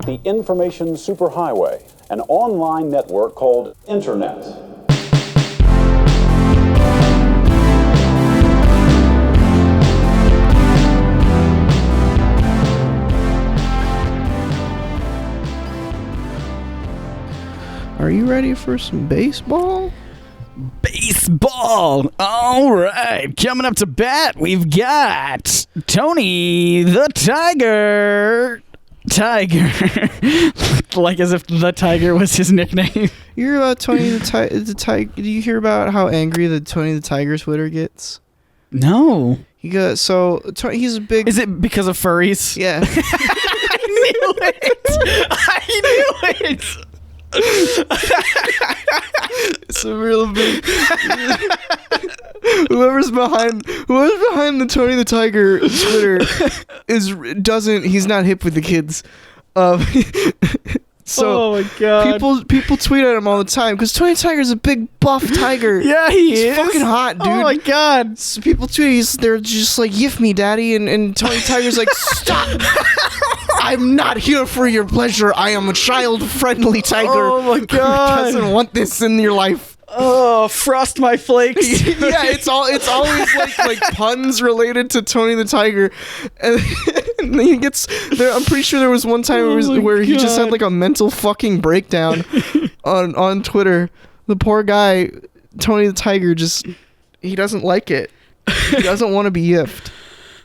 the information superhighway, an online network called Internet. Are you ready for some baseball? Baseball! All right, coming up to bat, we've got Tony the Tiger. Like as if the Tiger was his nickname. You hear about Tony the Tiger? Do you hear about how angry the Tony the Tiger Twitter gets? No. He's a big... Is it because of furries? Yeah. I knew it! It's a real big... Whoever's behind the Tony the Tiger Twitter he's not hip with the kids. So oh my god. People tweet at him all the time because Tony Tiger's a big buff tiger. Yeah, he's fucking hot, dude. Oh my god. So people tweet, they're just like, "Yiff me, daddy," and Tony Tiger's like, "Stop! I'm not here for your pleasure. I am a child-friendly tiger. Oh my god. Who doesn't want this in your life." Oh, frost my flakes. Yeah, it's always like puns related to Tony the Tiger, and then he gets there. I'm pretty sure there was one time where he just had like a mental fucking breakdown on Twitter. The poor guy, Tony the Tiger, he doesn't like it. He doesn't want to be yiffed.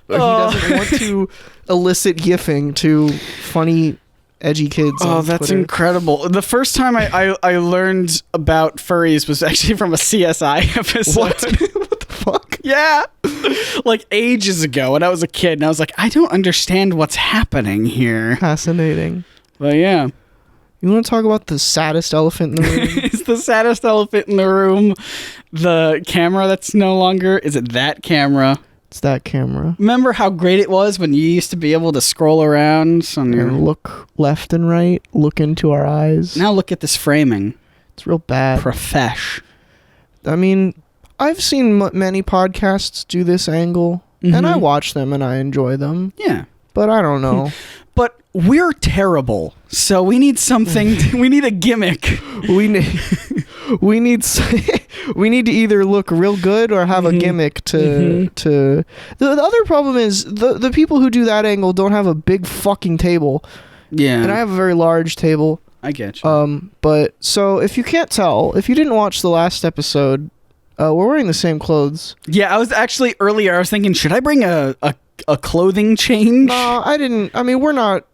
He doesn't want to elicit yiffing to funny, edgy kids. Oh, that's Twitter. incredible. The first time I learned about furries was actually from a CSI episode. What? What the fuck? Yeah. Like ages ago when I was a kid, and I was like, I don't understand what's happening here. Fascinating. But yeah. You want to talk about the saddest elephant in the room? It's the saddest elephant in the room. The camera that's no longer... Is it that camera? It's that camera. Remember how great it was when you used to be able to scroll around on your... And look left and right, look into our eyes. Now look at this framing. It's real bad. Profesh. I mean, I've seen many podcasts do this angle, and I watch them and I enjoy them. Yeah. But I don't know. But we're terrible, so we need something. We need a gimmick. we need to either look real good or have a gimmick to. The other problem is the people who do that angle don't have a big fucking table. Yeah. And I have a very large table. I get you. But so if you can't tell, if you didn't watch the last episode, we're wearing the same clothes. Yeah, I was actually earlier. I was thinking, should I bring a clothing change? No, I didn't. I mean, we're not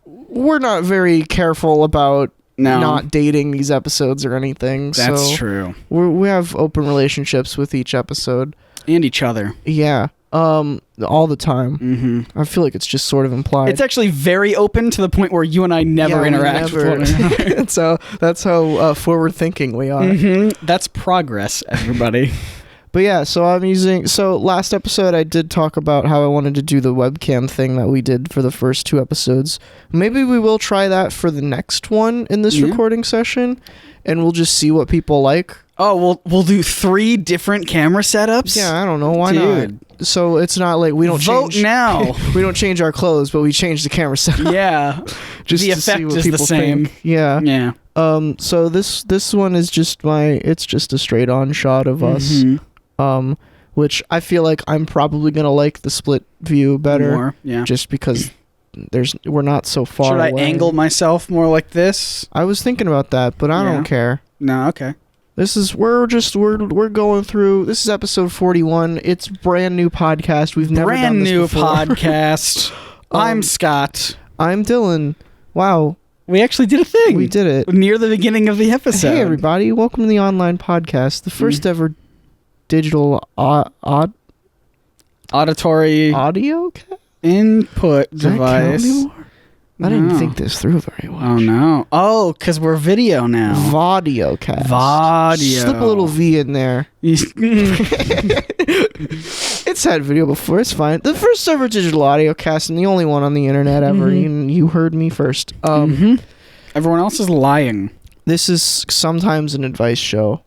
very careful about not dating these episodes or anything. That's true. We have open relationships with each episode and each other. Yeah. All the time. I feel like it's just sort of implied. It's actually very open to the point where you and I never interact with one another. So that's how forward thinking we are. That's progress, everybody. But yeah, so last episode I did talk about how I wanted to do the webcam thing that we did for the first 2 episodes. Maybe we will try that for the next one in this recording session, and we'll just see what people like. Oh, we'll do 3 different camera setups? Yeah, I don't know. Why not? So it's not like we don't vote now. We don't change our clothes, but we change the camera setup. Yeah. Just the to see effect what is people the same. think. Yeah. Yeah. So this one is just it's just a straight on shot of us. Which I feel like I'm probably gonna like the split view better. More, yeah. Just because we're not so far Should I away. angle myself more like this? I was thinking about that, but I don't care. No, okay. We're going through. This is episode 41. It's brand new podcast. We've never done this before. Podcast. I'm Scott. I'm Dylan. Wow. We actually did a thing. We did it near the beginning of the episode. Hey everybody, welcome to the online podcast, the first ever digital auditory audio input Does that device. count anymore? I didn't think this through very well. Oh no! Oh, because we're video now. Vaudio cast. Vaudio. Slip a little V in there. It's had video before. It's fine. The first ever digital audio cast and the only one on the internet ever. You heard me first. Everyone else is lying. This is sometimes an advice show.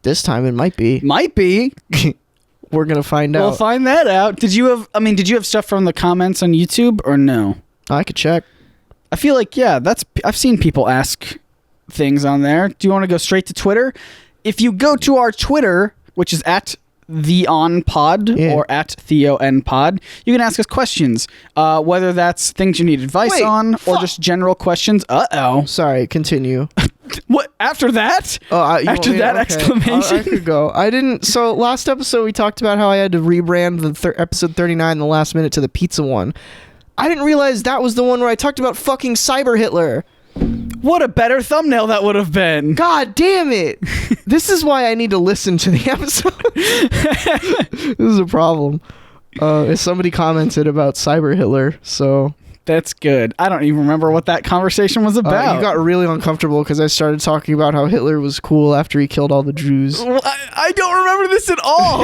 This time it might be. Might be. We're gonna find out. We'll find that out. Did you have stuff from the comments on YouTube or no? I could check. I feel like, yeah, I've seen people ask things on there. Do you want to go straight to Twitter? If you go to our Twitter, which is at TheOnPod or at TheoNPod, you can ask us questions, whether that's things you need advice on or just general questions. Sorry, continue. What after that? After that exclamation, I could go. I didn't. So last episode we talked about how I had to rebrand the episode 39 in the last minute to the pizza one. I didn't realize that was the one where I talked about fucking Cyber Hitler. What a better thumbnail that would have been. God damn it. This is why I need to listen to the episode. This is a problem. Somebody commented about Cyber Hitler, so... That's good. I don't even remember what that conversation was about. You got really uncomfortable because I started talking about how Hitler was cool after he killed all the Jews. Well, I don't remember this at all.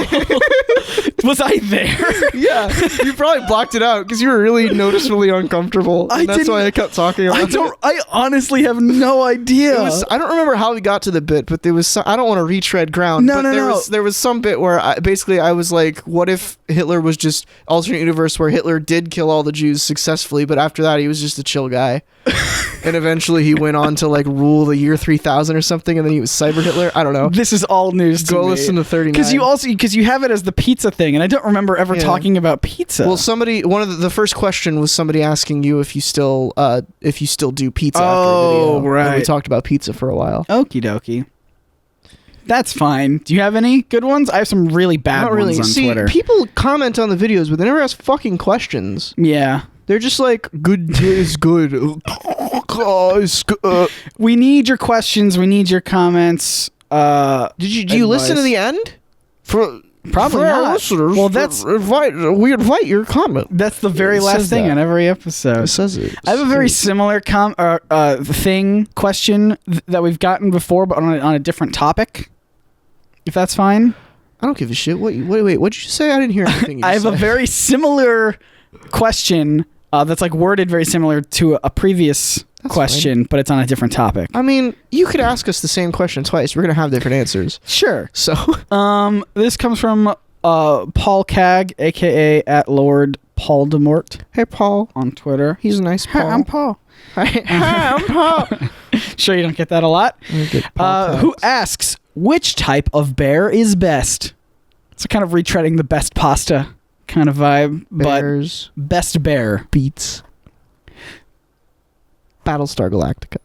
Was I there? Yeah, you probably blocked it out because you were really noticeably uncomfortable. That's why I kept talking about it. I honestly have no idea. I don't remember how we got to the bit, but there was I don't want to retread ground. There was some bit where I was like, what if Hitler was just alternate universe where Hitler did kill all the Jews successfully, but after that he was just a chill guy. And eventually he went on to like rule the year 3000 or something, and then he was Cyber Hitler. I don't know. This is all news to me. Go listen to 39. Because you have it as the pizza thing, and I don't remember ever talking about pizza. Well, one of the first question was somebody asking you if you still do pizza after a video. Right. And we talked about pizza for a while. Okie dokie. That's fine. Do you have any good ones? I have some really bad ones on Twitter. People comment on the videos, but they never ask fucking questions. Yeah. They're just like, good is good. We need your questions. We need your comments. Do you listen to the end? Probably for not. Our listeners, we invite your comment. That's the very last thing on every episode. It says it. I have a very similar question that we've gotten before, but on a different topic. If that's fine. I don't give a shit. Wait, what'd you say? I didn't hear anything you I have a very similar question that's like worded very similar to a previous question, but it's on a different topic. I mean, you could ask us the same question twice. We're going to have different answers. Sure. So, this comes from Paul Cag, a.k.a. at Lord Paul-de-Mort. Hey, Paul. On Twitter. He's a nice Paul. Hi, I'm Paul. Hi, I'm Paul. Sure you don't get that a lot? Who asks, which type of bear is best? It's kind of retreading the best pasta kind of vibe. Bears. But best bear. Beats. Battlestar Galactica.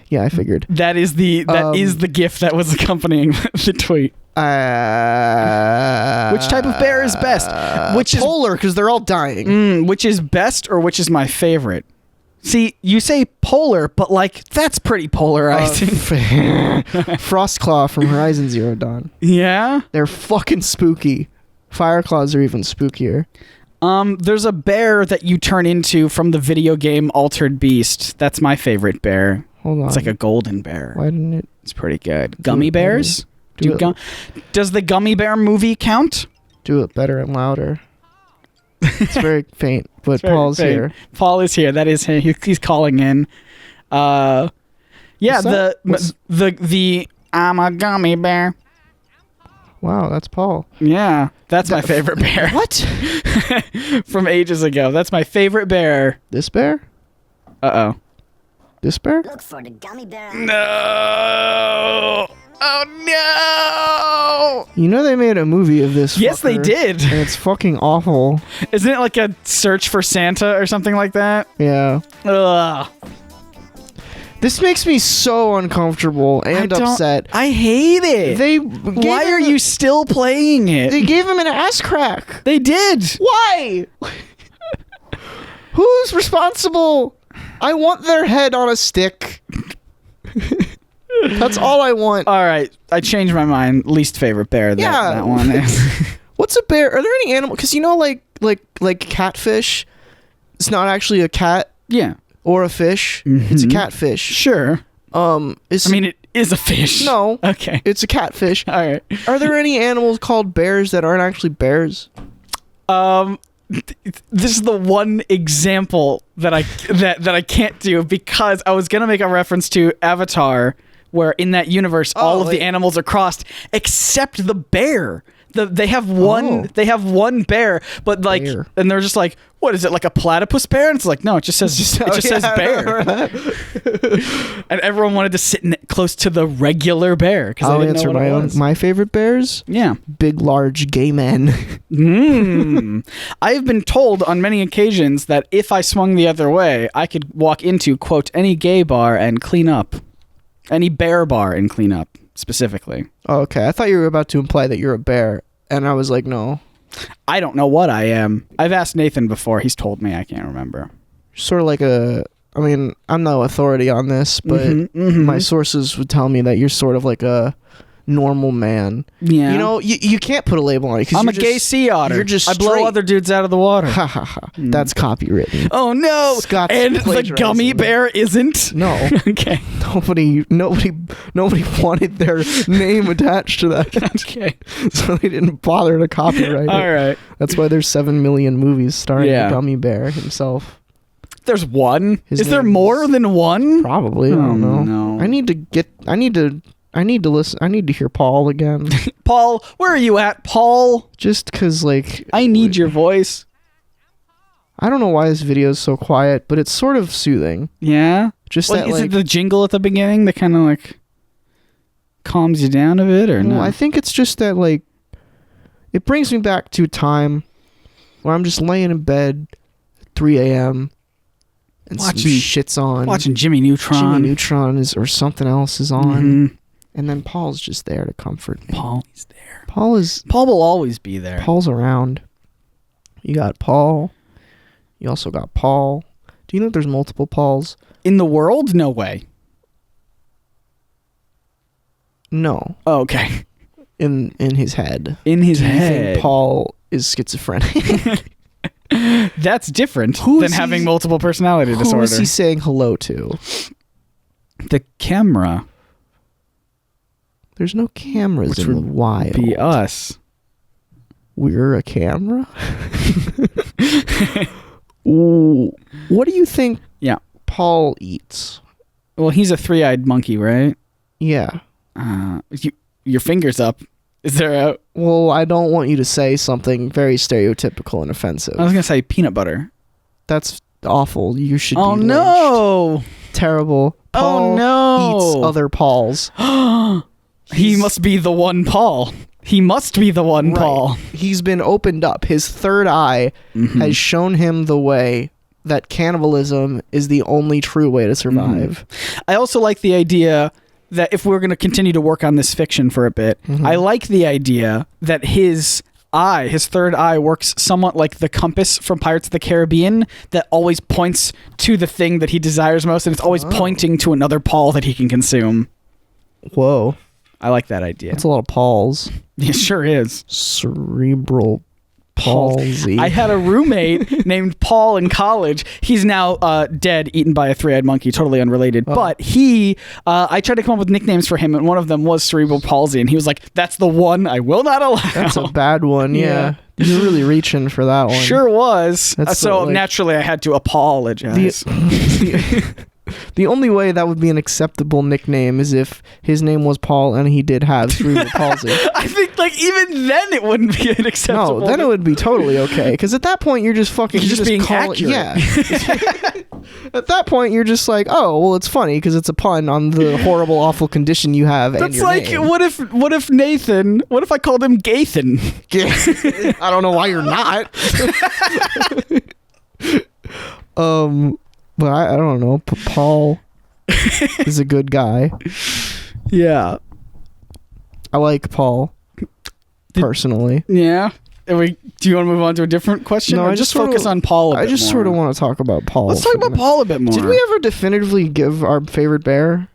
Yeah, I figured. That is the GIF that was accompanying the tweet. Which type of bear is best? Which is polar, because they're all dying. Which is best or which is my favorite? See, you say polar, but like that's pretty polarizing. Frostclaw from Horizon Zero Dawn. Yeah, they're fucking spooky. Fireclaws are even spookier. There's a bear that you turn into from the video game Altered Beast. That's my favorite bear. Hold on. It's like a golden bear. Why didn't it? It's pretty good. Gummy bears? Does the Gummy Bear movie count? Do it better and louder. It's very faint, but Paul's here. Paul is here. That is him. He's calling in. Yeah, the I'm a gummy bear. Wow, that's Paul. Yeah, that's my favorite bear. What? From ages ago. That's my favorite bear. This bear? Uh-oh. This bear? Look for the gummy bear. No! Oh no! You know they made a movie of this. Yes, they did. And it's fucking awful. Isn't it like a Search for Santa or something like that? Yeah. Ugh. This makes me so uncomfortable and upset. I hate it. Why are you still playing it? They gave him an ass crack. They did. Why? Who's responsible? I want their head on a stick. That's all I want. All right, I changed my mind. Least favorite bear. That one is. What's a bear? Are there any animal? Because you know, like catfish. It's not actually a cat. Yeah. Or a fish. Mm-hmm. It's a catfish. Sure. It is a fish. No. Okay. It's a catfish. All right. Are there any animals called bears that aren't actually bears? This is the one example that I can't do because I was gonna make a reference to Avatar, where in that universe all of the animals are crossed except the bear. They have one bear, but like, Bear. and they're just like, what is it, like a platypus bear? And it's like, no, it just says says bear. And everyone wanted to sit close to the regular bear because I'll they didn't answer know what it was. my favorite bears. Yeah. Big, large, gay men. I have been told on many occasions that if I swung the other way, I could walk into, quote, any gay bar and clean up. Any bear bar and clean up, specifically. Oh, okay, I thought you were about to imply that you're a bear, and I was like, no. I don't know what I am. I've asked Nathan before. He's told me. I can't remember. Sort of like I mean, I'm no authority on this, but my sources would tell me that you're sort of like a normal man. Yeah. You know, you can't put a label on it. I'm a gay sea otter. You're just I blow straight. other dudes out of the water. Ha ha ha. That's copywritten. Oh no! Scott's And the plagiarizing. gummy bear isn't. No. Okay. Nobody wanted their name attached to that. Okay. So they didn't bother to copyright it. All right. That's why there's 7 million movies starring Yeah. the gummy bear himself. There's one. His Is there name's- more than one? Probably. I don't know. no. I need to listen. I need to hear Paul again. Paul, where are you at, Paul? Just because, like, I need your voice. I don't know why this video is so quiet, but it's sort of soothing. Yeah. Just Well, that, is like, it the jingle at the beginning that kind of like calms you down a bit, or no? I think it's just that, like, it brings me back to a time where I'm just laying in bed at 3 a.m. and some Watching- shit's on. Watching Jimmy Neutron. Jimmy Neutron or something else is on, Mhm. and then Paul's just there to comfort me. Paul, he's there. Paul Paul will always be there. Paul's around. You got Paul. You also got Paul. Do you know there's multiple Pauls? In the world? No way. No, Oh, okay. in his head. In his Do you head. think Paul is schizophrenic? That's different Who than is having he- multiple personality Who disorder. is he saying hello to? The camera. There's no cameras Which in the would wild. Be us. We're a camera? Ooh, what do you think Yeah. Paul eats? Well, he's a three-eyed monkey, right? Yeah. Your finger's up. Is there a... Well, I don't want you to say something very stereotypical and offensive. I was going to say peanut butter. That's awful. You should Oh, be lynched. no. Terrible. Paul Oh, no. eats other Pauls. He must be the one Paul. He must be the one Right. Paul. He's been opened up. His third eye has shown him the way that cannibalism is the only true way to survive. I also like the idea that if we're going to continue to work on this fiction for a bit, I like the idea that his third eye, works somewhat like the compass from Pirates of the Caribbean that always points to the thing that he desires most, and it's always pointing to another Paul that he can consume. Whoa. I like that idea. That's a lot of Pauls. It sure is. Cerebral palsy. I had a roommate named Paul in college. He's now dead, eaten by a three-eyed monkey, totally unrelated. Oh. But I tried to come up with nicknames for him, and one of them was cerebral palsy, and he was like, that's the one I will not allow. That's a bad one, yeah. You're really reaching for that one. Sure was. That's So like- naturally, I had to apologize. The only way that would be an acceptable nickname is if his name was Paul and he did have cerebral palsy. I think, like, even then it wouldn't be an acceptable. No, then it would be totally okay. Because at that point, you're just fucking... You're just being accurate. Yeah. At that point, you're just like, oh, well, it's funny because it's a pun on the horrible, awful condition you have and That's your like, name. what if Nathan? What if I called him Gathan? I don't know why you're not. But I don't know. Paul is a good guy. Yeah. I like Paul personally. Yeah. Do you want to move on to a different question? No, or I just just sorta- focus on Paul a bit I just more? sort of want to talk about Paul. Let's talk for a about minute. Paul a bit more. Did we ever definitively give our favorite bear?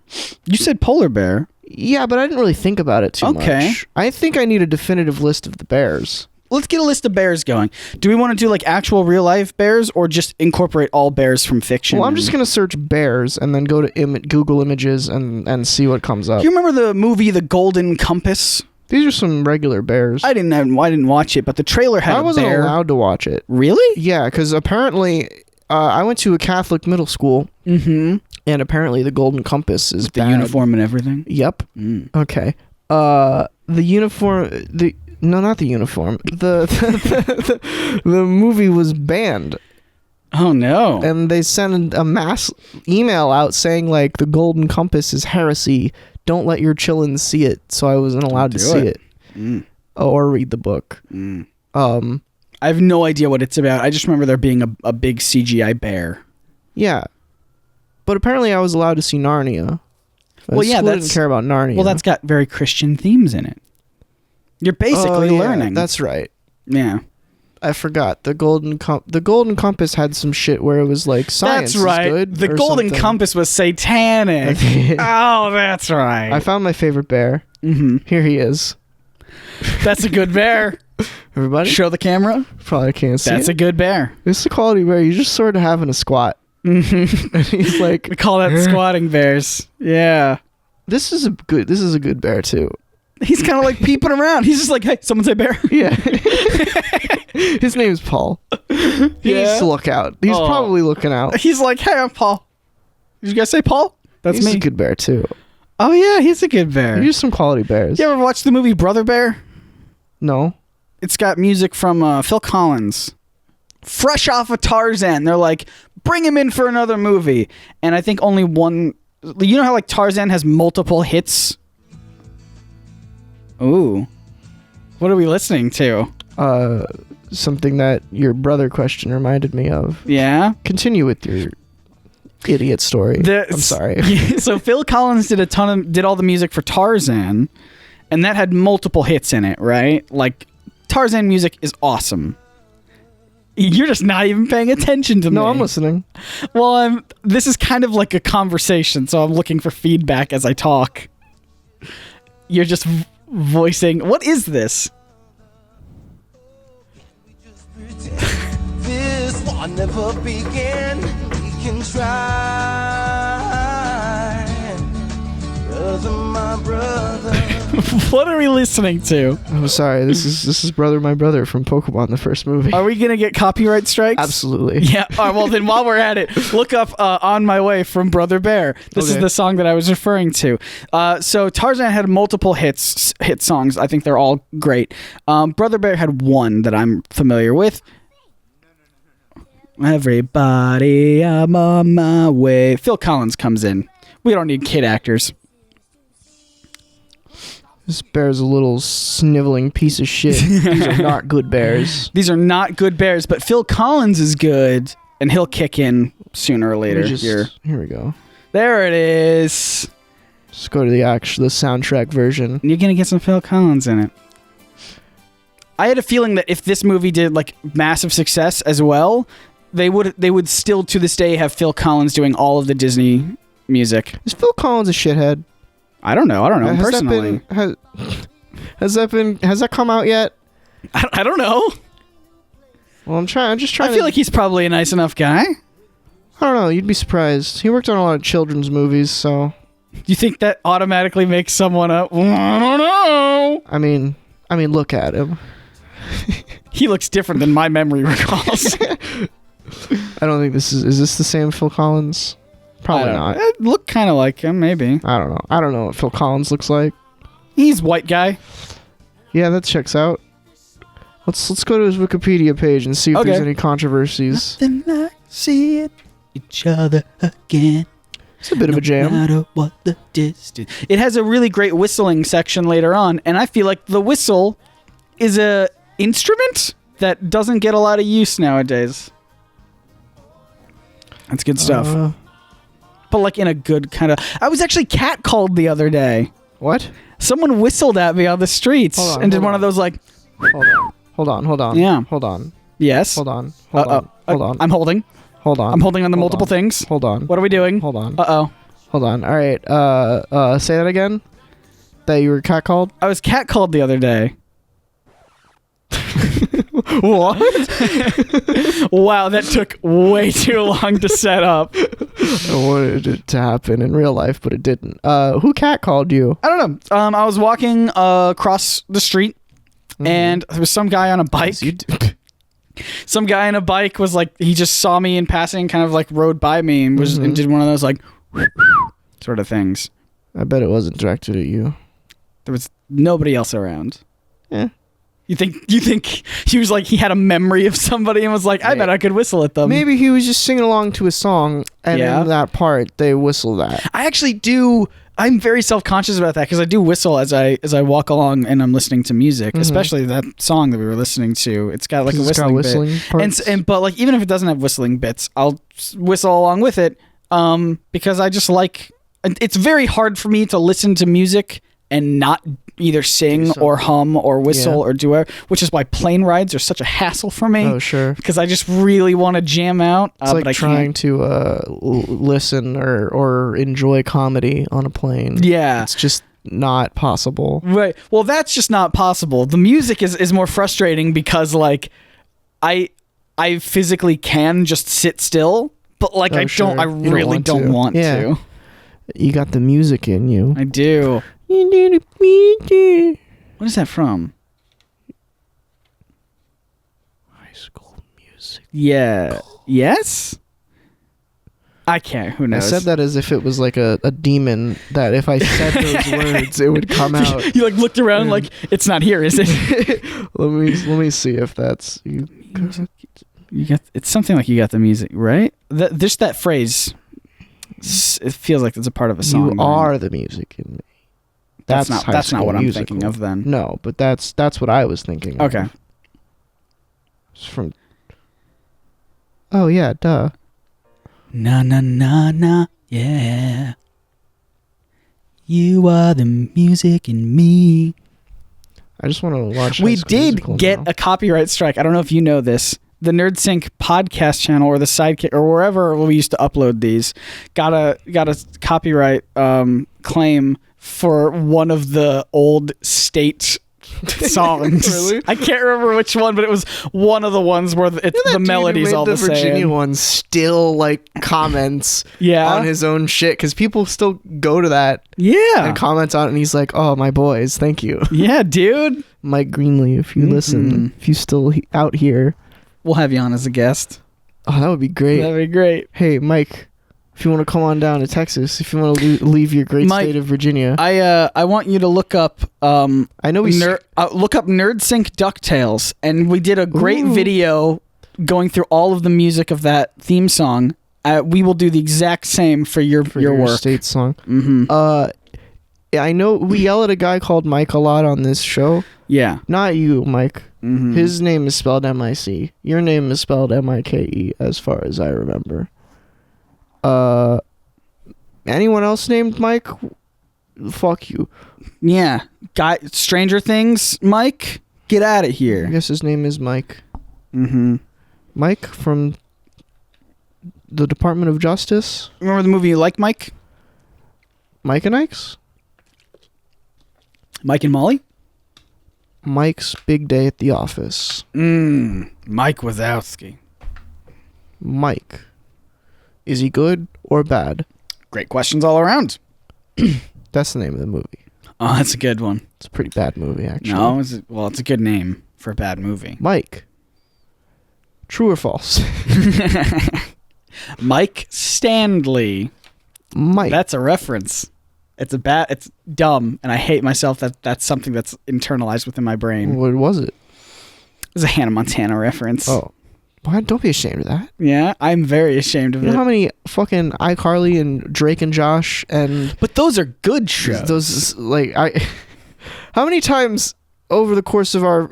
You said polar bear. Yeah, but I didn't really think about it too Okay. much. I think I need a definitive list of the bears. Let's get a list of bears going. Do we want to do like actual real life bears or just incorporate all bears from fiction? Well, I'm just going to search bears and then go to Google Images and see what comes up. Do you remember the movie The Golden Compass? These are some regular bears. I didn't watch it, but the trailer had I a wasn't bear. allowed to watch it. Really? Yeah, because apparently I went to a Catholic middle school, Mm-hmm. and apparently the Golden Compass is The bad. uniform and everything. Yep. Mm. Okay. The uniform. No, not the uniform. The movie was banned. Oh no! And they sent a mass email out saying like the Golden Compass is heresy. Don't let your chillin' see it. So I wasn't allowed to see it. Or read the book. I have no idea what it's about. I just remember there being a big CGI bear. Yeah, but apparently I was allowed to see Narnia. Well, yeah, didn't care about Narnia. Well, that's got very Christian themes in it. You're basically learning. That's right. Yeah. I forgot. The Golden Compass had some shit where it was like science That's right. is good. The Golden Compass was satanic. Oh, that's right. I found my favorite bear. Here he is. That's a good bear. Everybody, show the camera. Probably can't see. That's a good bear. It's a quality bear. You just sort of having a squat. And he's like, we call that squatting bears. Yeah. This is a good bear too. He's kind of like peeping around. He's just like, hey, someone say bear. Yeah. His name is Paul. He needs to look out. He's probably looking out. He's like, hey, I'm Paul. Did you guys say Paul? That's he's me. He's a good bear too. Oh yeah, he's a good bear. He's some quality bears. You ever watch the movie Brother Bear? No. It's got music from Phil Collins. Fresh off of Tarzan. They're like, bring him in for another movie. And I think only one... You know how like Tarzan has multiple hits? Ooh. What are we listening to? Something that your brother question reminded me of. Yeah? Continue with your idiot story. I'm sorry. So Phil Collins did all the music for Tarzan, and that had multiple hits in it, right? Like, Tarzan music is awesome. You're just not even paying attention to me. No, I'm listening. Well, this is kind of like a conversation, so I'm looking for feedback as I talk. You're just voicing... What is this? This war never began. We can try. Brother, my brother. What are we listening to? I'm sorry. This is Brother My Brother from Pokemon, the first movie. Are we gonna get copyright strikes? Absolutely. Yeah. All right, well, then while we're at it, look up "On My Way" from Brother Bear. This is the song that I was referring to. So Tarzan had multiple hit songs. I think they're all great. Brother Bear had one that I'm familiar with. Everybody, I'm on my way. Phil Collins comes in. We don't need kid actors. This bear's a little sniveling piece of shit. These are not good bears. These are not good bears, but Phil Collins is good, and he'll kick in sooner or later. Here we go. There it is. Let's go to the soundtrack version. You're gonna get some Phil Collins in it. I had a feeling that if this movie did like massive success as well, they would still to this day have Phil Collins doing all of the Disney music. Is Phil Collins a shithead? I don't know Has personally. Has that come out yet? I don't know. Well, I'm just trying. I feel like he's probably a nice enough guy. I don't know. You'd be surprised. He worked on a lot of children's movies, so. Do you think that automatically makes someone a? I don't know. I mean, look at him. He looks different than my memory recalls. I don't think this is this the same Phil Collins? Probably not. It looked kind of like him, maybe. I don't know. I don't know what Phil Collins looks like. He's white guy. Yeah, that checks out. Let's go to his Wikipedia page and see if there's any controversies. Nothing like seeing each other again. It's a bit of a jam. No matter what the distance. It has a really great whistling section later on, and I feel like the whistle is a instrument that doesn't get a lot of use nowadays. That's good stuff. But like in a good kind of... I was actually catcalled the other day. What? Someone whistled at me on the streets and did one of those like... Hold on. Yeah. Hold on. Yes. Hold on. I'm holding. Hold on. I'm holding on the multiple things. Hold on. What are we doing? Hold on. Uh-oh. Hold on. All right. Say that again. That you were catcalled? I was catcalled the other day. What? Wow, that took way too long to set up. I wanted it to happen in real life, but it didn't. Who catcalled you? I don't know. I was walking across the street, and there was some guy on a bike. Some guy on a bike was like, he just saw me in passing, kind of like rode by me and was and did one of those like sort of things. I bet it wasn't directed at you. There was nobody else around. Yeah. You think he was like he had a memory of somebody and was like, I bet I could whistle at them. Maybe he was just singing along to a song, and Yeah. in that part they whistle that. I actually do. I'm very self-conscious about that because I do whistle as I walk along and I'm listening to music, especially that song that we were listening to. It's got like a It's got whistling bit, parts. but like even if it doesn't have whistling bits, I'll whistle along with it because I just like. It's very hard for me to listen to music and not either sing or hum or whistle or do it, which is why plane rides are such a hassle for me. Oh, sure. Because I just really want to jam out. It's like but I trying can't. to listen or enjoy comedy on a plane. Yeah. It's just not possible. Right. Well, that's just not possible. The music is more frustrating because like I physically can just sit still, but like I sure. I You really don't want Yeah. to. You got the music in you. I do. What What is that from? High School Music. Yeah. Yes? I can't. Who I knows? said that as if it was like a demon that if I said those words, it would come out. You like looked around like it's not here, is it? Let me see if that's you. You got it's something like you got the music right. There's that phrase. It feels like it's a part of a song. You right? are the music in me. That's High not School what I'm Musical. thinking of then. No, but that's what I was thinking. Okay. Of. It's from. Oh yeah, duh. Na na na na, yeah. You are the music in me. I just want to watch. We High School did Musical get now. a copyright strike. I don't know if you know this. The NerdSync podcast channel or the Sidekick or wherever we used to upload these got a copyright claim for one of the old state songs. Really? I can't remember which one, but it was one of the ones where the Dude melodies who made all the Virginia same. one still like comments Yeah. on his own shit because people still go to that Yeah. and comment on it, and he's like, "Oh, my boys, thank you, Yeah, dude. Mike Greenlee, if you listen, if you still out here, We'll have you on as a guest. oh, that would be great. That'd be great. Hey, Mike, if you want to come on down to Texas, if you want to leave your great Mike, state of Virginia, I want you to look up I know we look up NerdSync DuckTales, and we did a great Ooh. video going through all of the music of that theme song. We will do the exact same for your work. state song. Mm-hmm. Yeah, I know we yell at a guy called Mike a lot on this show. Yeah. Not you, Mike. Mm-hmm. His name is spelled M-I-C. Your name is spelled M-I-K-E, as far as I remember. Anyone else named Mike? Fuck you. Yeah. Guy, Stranger Things, Mike, get out of I here. guess his name is Mike. Mm-hmm. Mike from the Department of Justice? Remember the movie You Like Mike? Mike and Ike's? Mike and Molly? Mike's Big Day at the Office. Mike Wazowski. Mike. Is he good or bad? Great questions all around. That's the name of the movie. Oh, that's a good one. It's a pretty bad movie, actually. No, it's a good name for a bad movie. Mike. True or false? Mike Stanley. Mike. That's a reference. It's dumb, and I hate myself that that's something that's internalized within my brain. What was it? It's a Hannah Montana reference. Oh. Why? Don't be ashamed of that. Yeah, I'm very ashamed of You it. know how many fucking iCarly and Drake and Josh and But those are good shows. those, like, how many times over the course of our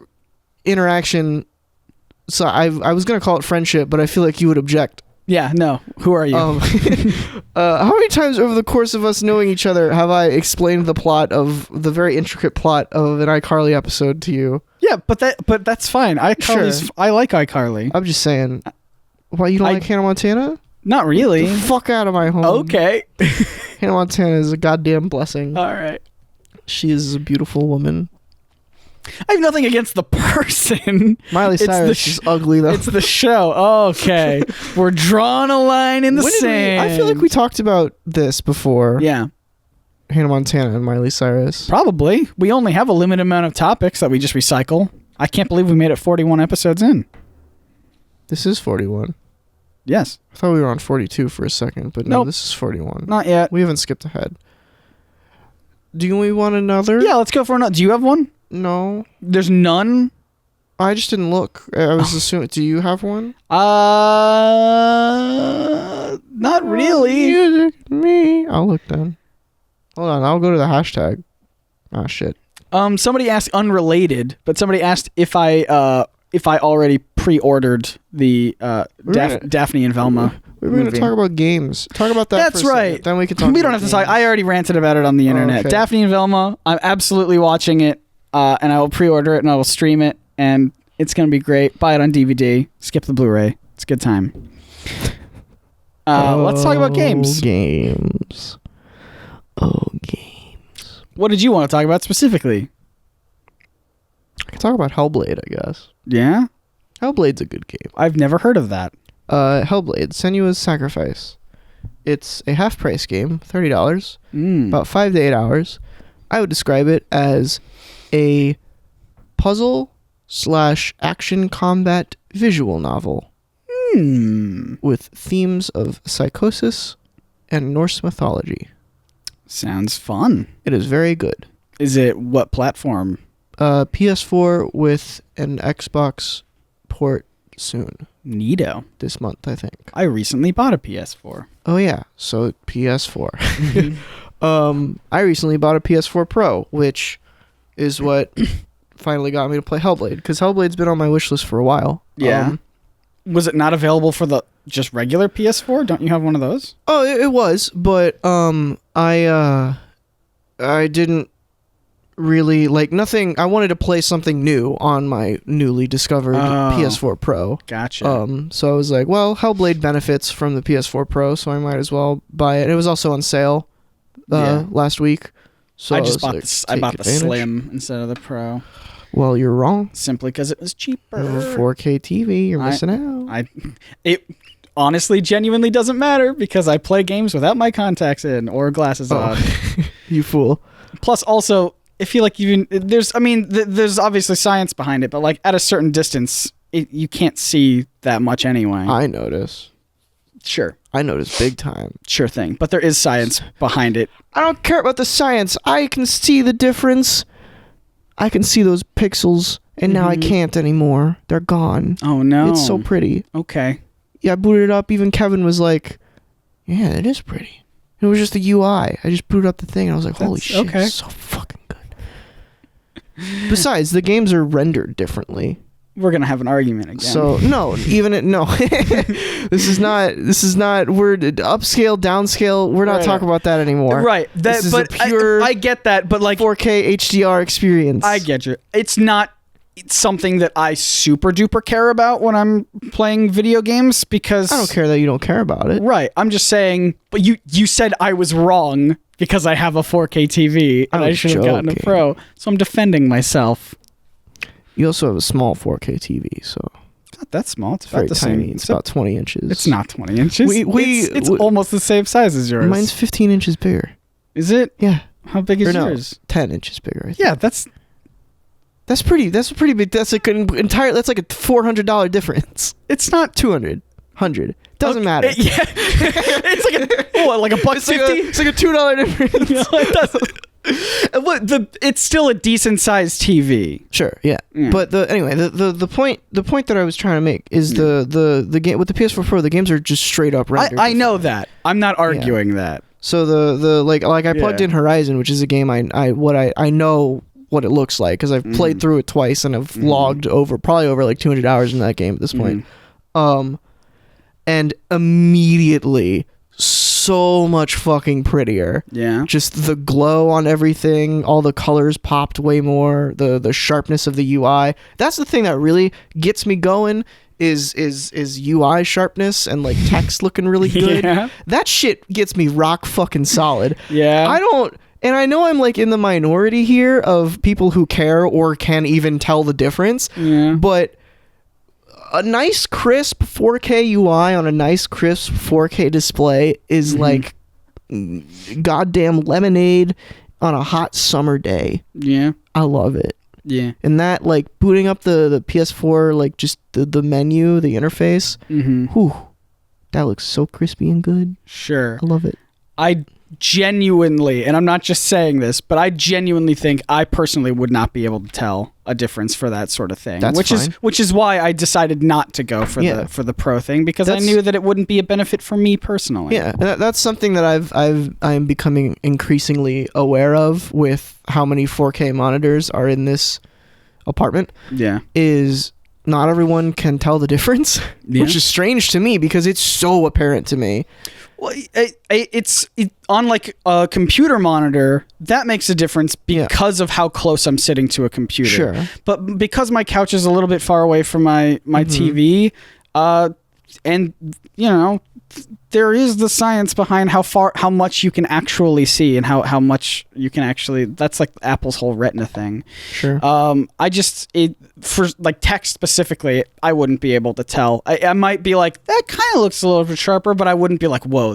interaction, so I was going to call it friendship, but I feel like you would object. Yeah, no. Who are you? How many times over the course of us knowing each other have I explained the very intricate plot of an iCarly episode to you? Yeah, but that's fine. iCarly's. Sure. I like iCarly. I'm just saying. Why, you don't like Hannah Montana? Not really. The fuck out of my home. Okay. Hannah Montana is a goddamn blessing. All right. She is a beautiful woman. I have nothing against the person. Miley It's the Cyrus is ugly though. It's the show. Okay. We're drawing a line in the When did sand. I feel like we talked about this before. Yeah. Hannah Montana and Miley Cyrus. Probably. We only have a limited amount of topics that we just recycle. I can't believe we made it 41 episodes in. This is 41. Yes. I thought we were on 42 for a second, but no, Nope. this is 41. Not yet. We haven't skipped ahead. Do we want another? Yeah, let's go for another. Do you have one? No. There's none? I just didn't look. I was assuming. Do you have one? Not really. Music, me. I'll look then. Hold on. I'll go to the hashtag. Ah, shit. Somebody asked unrelated, but somebody asked if I already pre-ordered the Daphne and Velma. We were going to talk about games. Talk about that. That's for a right. second. Then we can talk. We don't have to talk. I already ranted about it on the internet. Okay. Daphne and Velma. I'm absolutely watching it, and I will pre-order it and I will stream it, and it's going to be great. Buy it on DVD. Skip the Blu-ray. It's a good time. Let's talk about games. Games. What did you want to talk about specifically? I can talk about Hellblade, I guess. Yeah? Hellblade's a good game. I've never heard of that. Hellblade, Senua's Sacrifice. It's a half-price game, $30, about 5 to 8 hours. I would describe it as a puzzle/action combat visual novel with themes of psychosis and Norse mythology. Sounds fun. It is very good. Is it what platform? PS4 with an Xbox port soon. Neato. This month, I think. I recently bought a PS4. Oh yeah, so PS4. I recently bought a PS4 Pro, which is what finally got me to play Hellblade, because Hellblade's been on my wish list for a while. Yeah. Was it not available for the just regular PS4? Don't you have one of those? Oh, it was, but I didn't really like nothing. I wanted to play something new on my newly discovered PS4 Pro. Gotcha. So I was like, well, Hellblade benefits from the PS4 Pro, so I might as well buy it. It was also on sale last week. So I just I bought the Slim instead of the Pro. Well, you're wrong. Simply because it was cheaper. 4K TV, you're missing out. It honestly, genuinely doesn't matter because I play games without my contacts in or glasses on. You fool. Plus, also, I feel like there's obviously science behind it, but like at a certain distance, you can't see that much anyway. I notice. Sure. I notice big time. Sure thing. But there is science behind it. I don't care about the science. I can see the difference. I can see those pixels, and now I can't anymore. They're gone. Oh, no. It's so pretty. Okay. Yeah, I booted it up. Even Kevin was like, yeah, it is pretty. It was just the UI. I just booted up the thing, and I was like, holy shit, okay. it's so fucking good. Besides, the games are rendered differently. We're going to have an argument again. So, no. This is not, we're upscale, downscale. We're not talking about that anymore. Right. This is a pure I get that, but like 4K HDR experience. I get you. It's not something that I super duper care about when I'm playing video games because I don't care that you don't care about it. Right. I'm just saying, but you said I was wrong because I have a 4K TV and I should have gotten a Pro. So I'm defending myself. You also have a small 4K TV, so it's not that small. It's very about the tiny. same. It's about 20 inches. It's not 20 inches. It's we almost the same size as yours. Mine's 15 inches bigger. Is it? Yeah. How big is yours? 10 inches bigger. I think. Yeah, that's pretty big. That's like an entire. That's like a $400 difference. It's not 200, 100. Doesn't matter. Yeah. It's like like $1.50. It's like a $2 difference. No, it doesn't. It's still a decent sized TV. Sure, yeah. But the point that I was trying to make is the game with the PS4 Pro, the games are just straight up rendered. I know that. I'm not arguing that. So the I plugged in Horizon, which is a game I know what it looks like because I've played through it twice and I've logged probably over like 200 hours in that game at this point. And immediately so much fucking prettier. Yeah. Just the glow on everything, all the colors popped way more, the sharpness of the UI. That's the thing that really gets me going is UI sharpness and like text looking really good. Yeah. That shit gets me rock fucking solid. Yeah. And I know I'm like in the minority here of people who care or can even tell the difference. Yeah. But a nice crisp 4K UI on a nice crisp 4K display is like goddamn lemonade on a hot summer day. Yeah. I love it. Yeah. And that like booting up the PS4, like just the menu, the interface. Whew, that looks so crispy and good. Sure. I love it. genuinely, and I'm not just saying this, but I genuinely think I personally would not be able to tell a difference for that sort of thing. That's fine. Which is why I decided not to go for the pro thing, because I knew that it wouldn't be a benefit for me personally. Yeah, that's something that I'm becoming increasingly aware of with how many 4K monitors are in this apartment. Yeah. Is not everyone can tell the difference, which is strange to me because it's so apparent to me. Well, it's on like a computer monitor, that makes a difference because of how close I'm sitting to a computer. Sure. But because my couch is a little bit far away from my TV, and you know, there is the science behind how much you can actually see and how much you can actually. That's like Apple's whole Retina thing. Sure. For like text specifically, I wouldn't be able to tell. I might be like, that kind of looks a little bit sharper, but I wouldn't be like, whoa,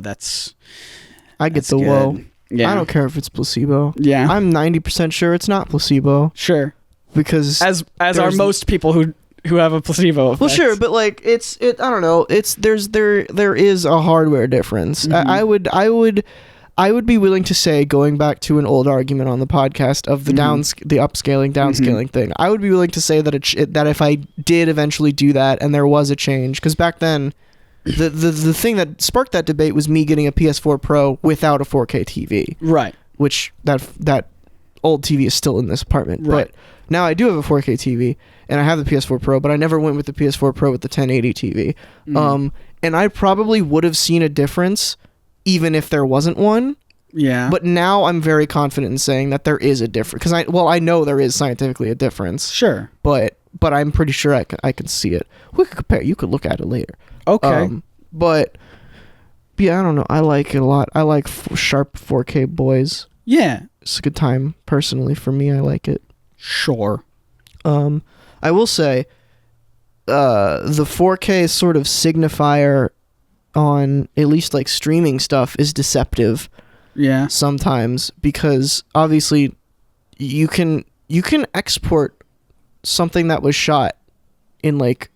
I get the good. whoa. Yeah. I don't care if it's placebo. Yeah. I'm 90% sure it's not placebo. Sure. Because as are most people who have a placebo effect. Well, sure, but like I don't know. There is a hardware difference. Mm-hmm. I would be willing to say, going back to an old argument on the podcast of the the upscaling, downscaling thing. I would be willing to say that that if I did eventually do that and there was a change, because back then, the thing that sparked that debate was me getting a PS4 Pro without a 4K TV. Right. Which that old TV is still in this apartment. Right. But now I do have a 4K TV and I have the PS4 Pro, but I never went with the PS4 Pro with the 1080 TV. And I probably would have seen a difference even if there wasn't one. Yeah. But now I'm very confident in saying that there is a difference, because I know there is scientifically a difference. Sure. But I'm pretty sure I can see it. We could compare. You could look at it later. Okay. But yeah, I don't know. I like it a lot. I like sharp 4K boys. Yeah. It's a good time personally for me. I like it. Sure. I will say, the 4K sort of signifier on at least like streaming stuff is deceptive. Yeah. Sometimes, because obviously you can export something that was shot in like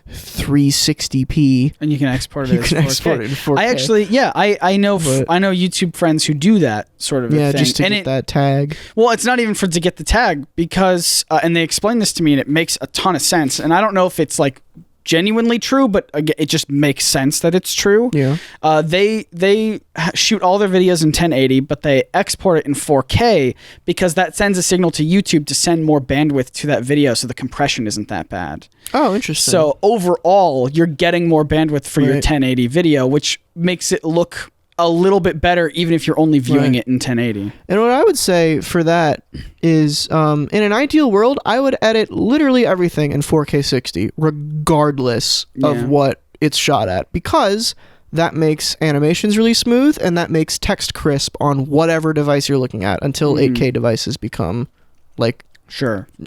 360p, and you can export it. You can export it in 4K. I actually, I know YouTube friends who do that sort of a thing. Just to get that tag. Well, it's not even to get the tag, because and they explain this to me and it makes a ton of sense. And I don't know if it's like genuinely true, but again, it just makes sense that it's true. Yeah. They shoot all their videos in 1080, but they export it in 4K because that sends a signal to YouTube to send more bandwidth to that video, so the compression isn't that bad. Oh, interesting. So overall, you're getting more bandwidth for your 1080 video, which makes it look a little bit better, even if you're only viewing it in 1080. And what I would say for that is, in an ideal world, I would edit literally everything in 4K 60, regardless of what it's shot at, because that makes animations really smooth and that makes text crisp on whatever device you're looking at, until 8K devices become like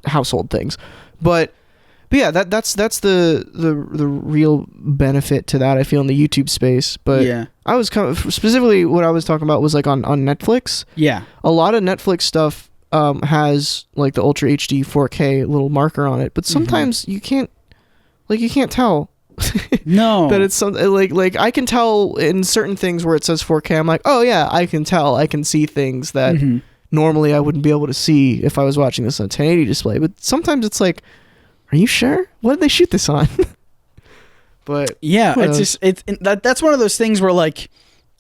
household things. But yeah, that's the real benefit to that, I feel, in the YouTube space. But I was specifically what I was talking about was like on Netflix. Yeah, a lot of Netflix stuff has like the Ultra HD 4K little marker on it, but sometimes you can't tell. No, that it's something like I can tell in certain things where it says 4K. I'm like, oh yeah, I can tell. I can see things that normally I wouldn't be able to see if I was watching this on a 1080 display. But sometimes it's like, are you sure? What did they shoot this on? But yeah, that's one of those things where like,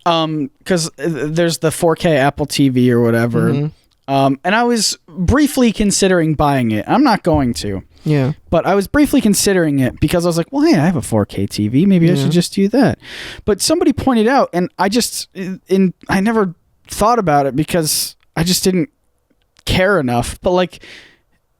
because there's the 4K Apple TV or whatever, and I was briefly considering buying it. I'm not going to. Yeah. But I was briefly considering it because I was like, well, hey, I have a 4K TV. Maybe I should just do that. But somebody pointed out, and I never thought about it because I just didn't care enough. But like,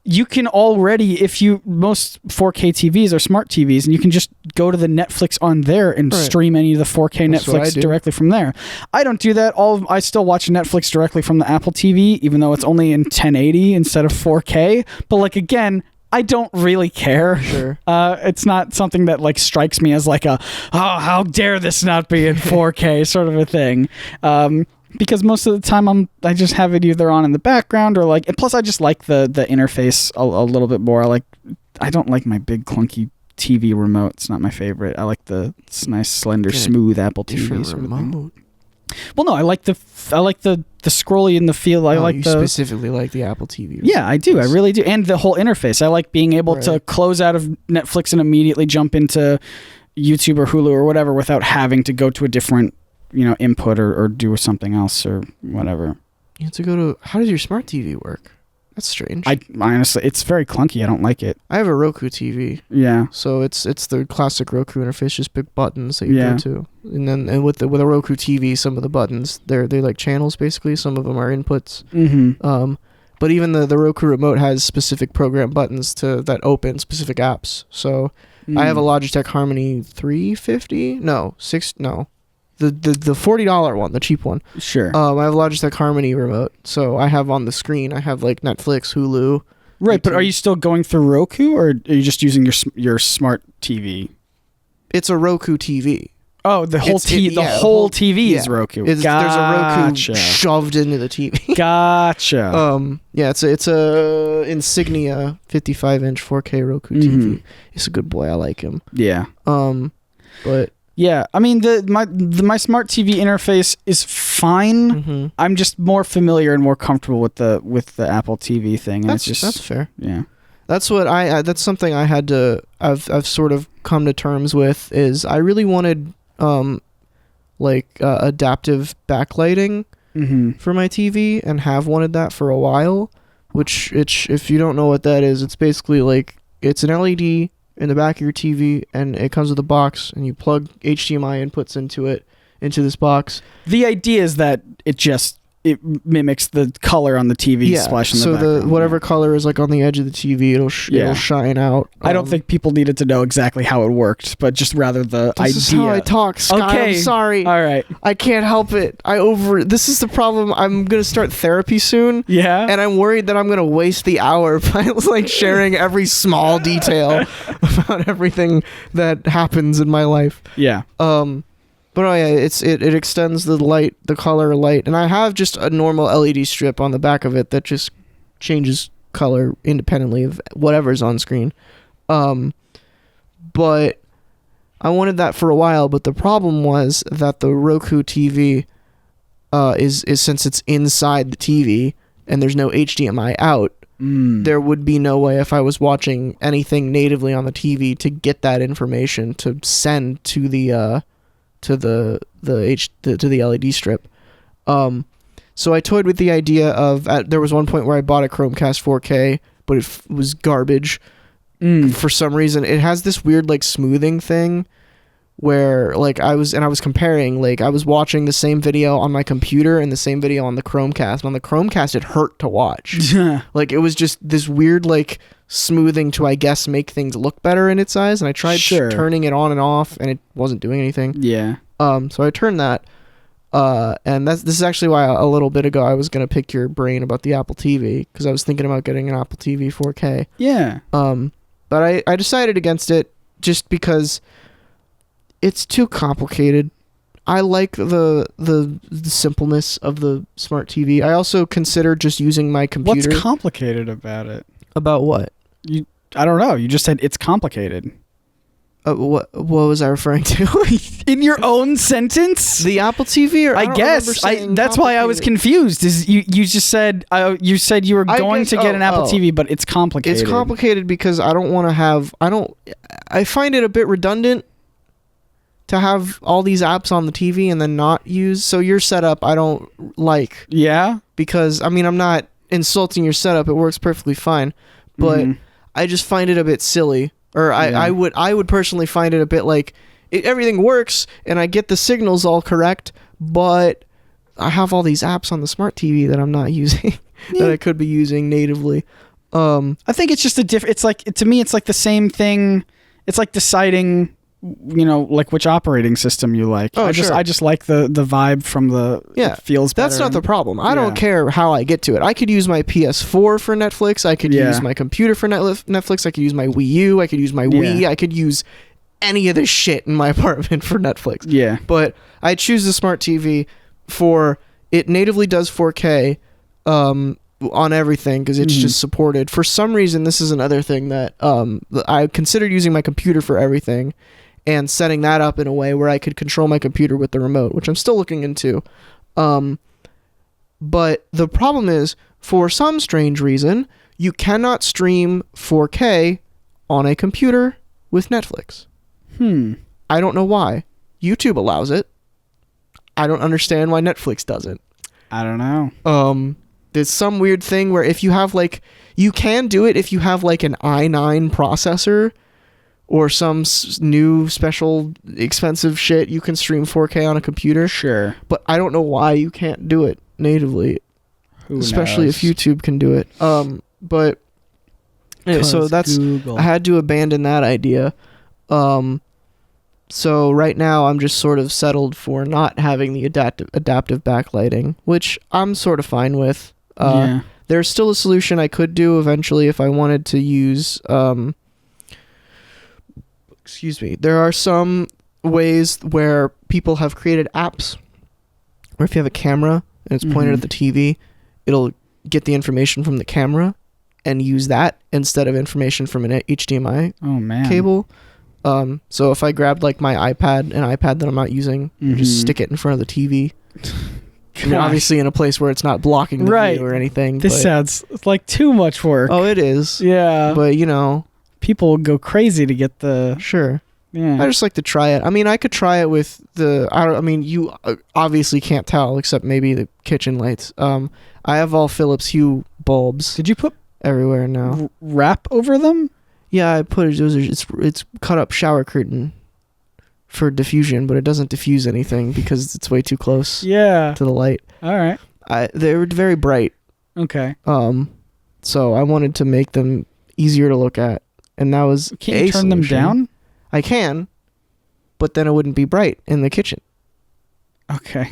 you can already, most 4K TVs are smart TVs, and you can just go to the Netflix on there and stream any of the 4K Netflix directly from there. I don't do that. I still watch Netflix directly from the Apple TV, even though it's only in 1080 instead of 4K. But like, again, I don't really care. Sure. It's not something that like strikes me as like how dare this not be in 4K sort of a thing. Because most of the time I just have it either on in the background or like, and plus I just like the interface a little bit more. I don't like my big clunky TV remote. It's not my favorite. I like the nice slender smooth Apple TV sort of thing. Well, no, I like the scrolly in the feel. I like you the specifically like the Apple TV. Yeah, I do. I really do. And the whole interface. I like being able to close out of Netflix and immediately jump into YouTube or Hulu or whatever without having to go to a different, input or do something else or whatever. You have to go to... How does your smart TV work? That's strange. I honestly, it's very clunky. I don't like it. I have a Roku TV. Yeah. So it's the classic Roku interface, just big buttons that you go to. And with a Roku TV, some of the buttons, they're like channels basically. Some of them are inputs. Mm-hmm. But even the Roku remote has specific program buttons that open specific apps. So I have a Logitech Harmony 350. The $40 one, the cheap one. Sure. I have a Logitech Harmony remote, so I have on the screen. I have like Netflix, Hulu. Right, YouTube. but are you still going through Roku, or are you just using your smart TV? It's a Roku TV. Oh, the whole TV is Roku. There's a Roku shoved into the TV. Gotcha. It's a Insignia 55-inch 4K Roku TV. He's a good boy. I like him. Yeah. But. Yeah, I mean my smart TV interface is fine. Mm-hmm. I'm just more familiar and more comfortable with the Apple TV thing. And That's fair. Yeah, that's what that's something I had to. I've sort of come to terms with. Is I really wanted adaptive backlighting for my TV and have wanted that for a while. Which if you don't know what that is, it's basically like it's an LED in the back of your TV, and it comes with a box, and you plug HDMI inputs into this box. The idea is that it mimics the color on the TV splash in the background. So whatever color is like on the edge of the TV, it'll shine out. I don't think people needed to know exactly how it worked, but just rather the idea. This is how I talk, Scott. Okay. I'm sorry. All right. I can't help it. This is the problem. I'm gonna start therapy soon. Yeah. And I'm worried that I'm gonna waste the hour by like sharing every small detail about everything that happens in my life. Yeah. But it extends the color light, and I have just a normal LED strip on the back of it that just changes color independently of whatever's on screen. But I wanted that for a while, but the problem was that the Roku TV is since it's inside the TV and there's no HDMI out, there would be no way if I was watching anything natively on the TV to get that information to send to the to the LED strip. So I toyed with the idea of there was one point where I bought a Chromecast 4K, but it was garbage for some reason. It has this weird like smoothing thing where like I was comparing, like I was watching the same video on my computer and the same video on the Chromecast. And on the Chromecast it hurt to watch. Like it was just this weird like smoothing to, I guess, make things look better in its eyes, and I tried turning it on and off and it wasn't doing anything. Yeah. So I turned that, and this is actually why a little bit ago I was gonna pick your brain about the Apple TV, because I was thinking about getting an Apple TV 4K. Yeah. But I decided against it just because it's too complicated. I like the simpleness of the smart TV. I also considered just using my computer. What's complicated about it? About what? I don't know. You just said it's complicated. What was I referring to? In your own sentence? The Apple TV? Or I guess. That's why I was confused. Is you just said you said you were going to get an Apple TV, but it's complicated. It's complicated because I don't want to have. I find it a bit redundant to have all these apps on the TV and then not use. So your setup I don't like. Yeah. Because I'm not insulting your setup. It works perfectly fine, but I just find it a bit silly. Or I would personally find it a bit like everything works and I get the signals all correct, but I have all these apps on the smart TV that I'm not using that I could be using natively. I think it's just it's like, to me, it's like the same thing. It's like deciding, like which operating system you like. I just like the vibe from it feels better. That's not the problem. I don't care how I get to it. I could use my PS4 for Netflix. I could use my computer for Netflix. I could use my Wii U. I could use my Wii. I could use any of this shit in my apartment for Netflix. Yeah. But I choose the smart TV for it natively does 4K on everything because it's just supported. For some reason, this is another thing that I considered using my computer for everything and setting that up in a way where I could control my computer with the remote, which I'm still looking into. But the problem is, for some strange reason, you cannot stream 4K on a computer with Netflix. I don't know why. YouTube allows it. I don't understand why Netflix doesn't. I don't know. There's some weird thing where if you have like, you can do it if you have like an i9 processor or some new special expensive shit, you can stream 4K on a computer. Sure. But I don't know why you can't do it natively. Especially knows? if YouTube can do it. But anyway, so that's Google. I had to abandon that idea. So right now I'm just sort of settled for not having the adaptive backlighting, which I'm sort of fine with. Yeah. There's still a solution I could do eventually if I wanted to use excuse me. There are some ways where people have created apps where if you have a camera and it's pointed at the TV, it'll get the information from the camera and use that instead of information from an HDMI cable. So if I grabbed like my iPad, an iPad that I'm not using, just stick it in front of the TV. I mean, obviously in a place where it's not blocking the view or anything. This sounds like too much work. Oh, it is. Yeah. But you know, people would go crazy to get the... Sure. Yeah. I just like to try it. I mean, I could try it with the... I mean, you obviously can't tell except maybe the kitchen lights. I have all Philips Hue bulbs. Did you put everywhere now? Wrap over them? Yeah, I put it's cut up shower curtain for diffusion, but it doesn't diffuse anything because it's way too close to the light. All right. They were very bright. Okay. So I wanted to make them easier to look at, and that was Can't you turn them down? I can, but then it wouldn't be bright in the kitchen. Okay.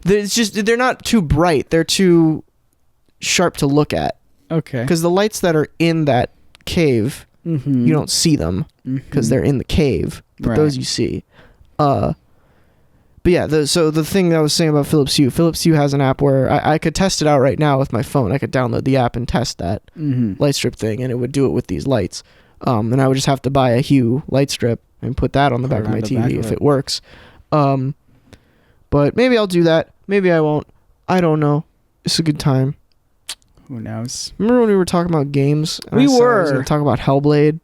It's just they're not too bright. They're too sharp to look at. Okay. Because the lights that are in that cave, you don't see them because they're in the cave, but those you see. But yeah, so the thing I was saying about Philips Hue has an app where I could test it out right now with my phone. I could download the app and test that light strip thing, and it would do it with these lights. And I would just have to buy a Hue light strip and put that on the back of my TV if it works. But maybe I'll do that. Maybe I won't. I don't know. It's a good time. Who knows? Remember when we were talking about games? We I was were. going to talk about Hellblade.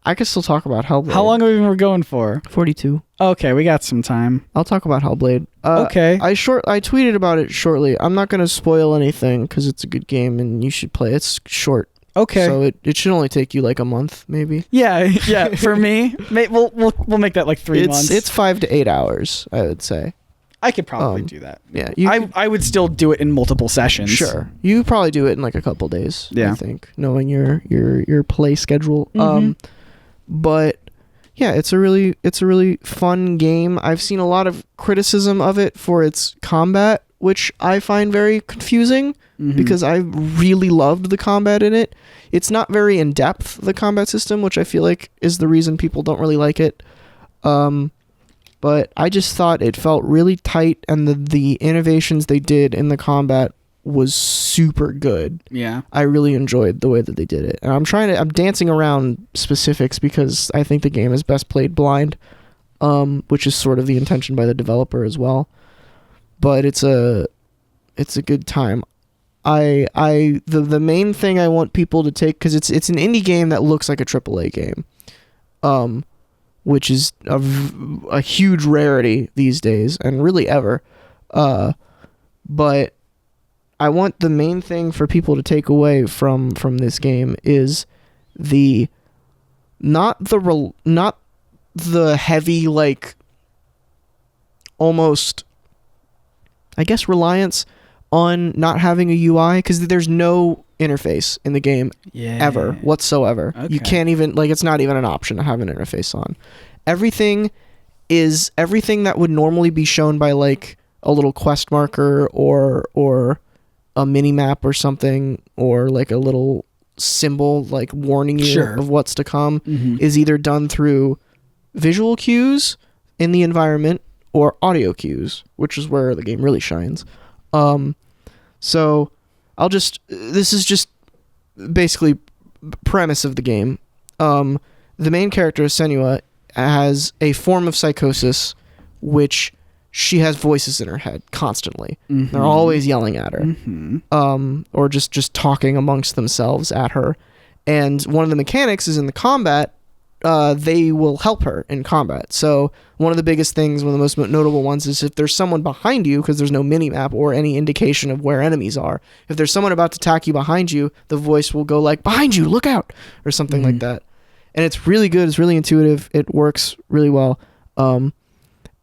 I could still talk about Hellblade. How long have we been going for? 42. Okay, we got some time. I'll talk about Hellblade. Okay. I tweeted about it shortly. I'm not going to spoil anything because it's a good game and you should play. It's short. Okay. So it should only take you like a month, maybe. Yeah. For me, we'll make that like 3 months. It's 5 to 8 hours, I would say. I could probably do that. Yeah. I would still do it in multiple sessions. Sure. You probably do it in like a couple days. Yeah. I think, knowing your play schedule. But yeah, it's a really fun game. I've seen a lot of criticism of it for its combat, which I find very confusing because I really loved the combat in it. It's not very in depth, the combat system, which I feel like is the reason people don't really like it. But I just thought it felt really tight, and the innovations they did in the combat was super good. Yeah. I really enjoyed the way that they did it. And I'm dancing around specifics because I think the game is best played blind, which is sort of the intention by the developer as well. But it's a good time. The main thing I want people to take, because it's an indie game that looks like a AAA game, which is a huge rarity these days and really ever. But I want the main thing for people to take away from this game is not the heavy, like, almost, I guess, reliance on not having a UI, because there's no interface in the game ever whatsoever. Okay. You can't even, like, it's not even an option to have an interface on. Everything that would normally be shown by like a little quest marker or a mini map or something, or like a little symbol like warning you of what's to come, is either done through visual cues in the environment or audio cues, which is where the game really shines. So this is just basically premise of the game. The main character, Senua, has a form of psychosis which she has voices in her head constantly. Mm-hmm. They're always yelling at her, Mm-hmm. or just talking amongst themselves at her. And one of the mechanics is in the combat. They will help her in combat. So one of the biggest things, one of the most notable ones, is if there's someone behind you, because there's no mini-map or any indication of where enemies are. If there's someone about to attack you behind you, the voice will go like, "Behind you, look out," or something like that. And it's really good. It's really intuitive. It works really well. And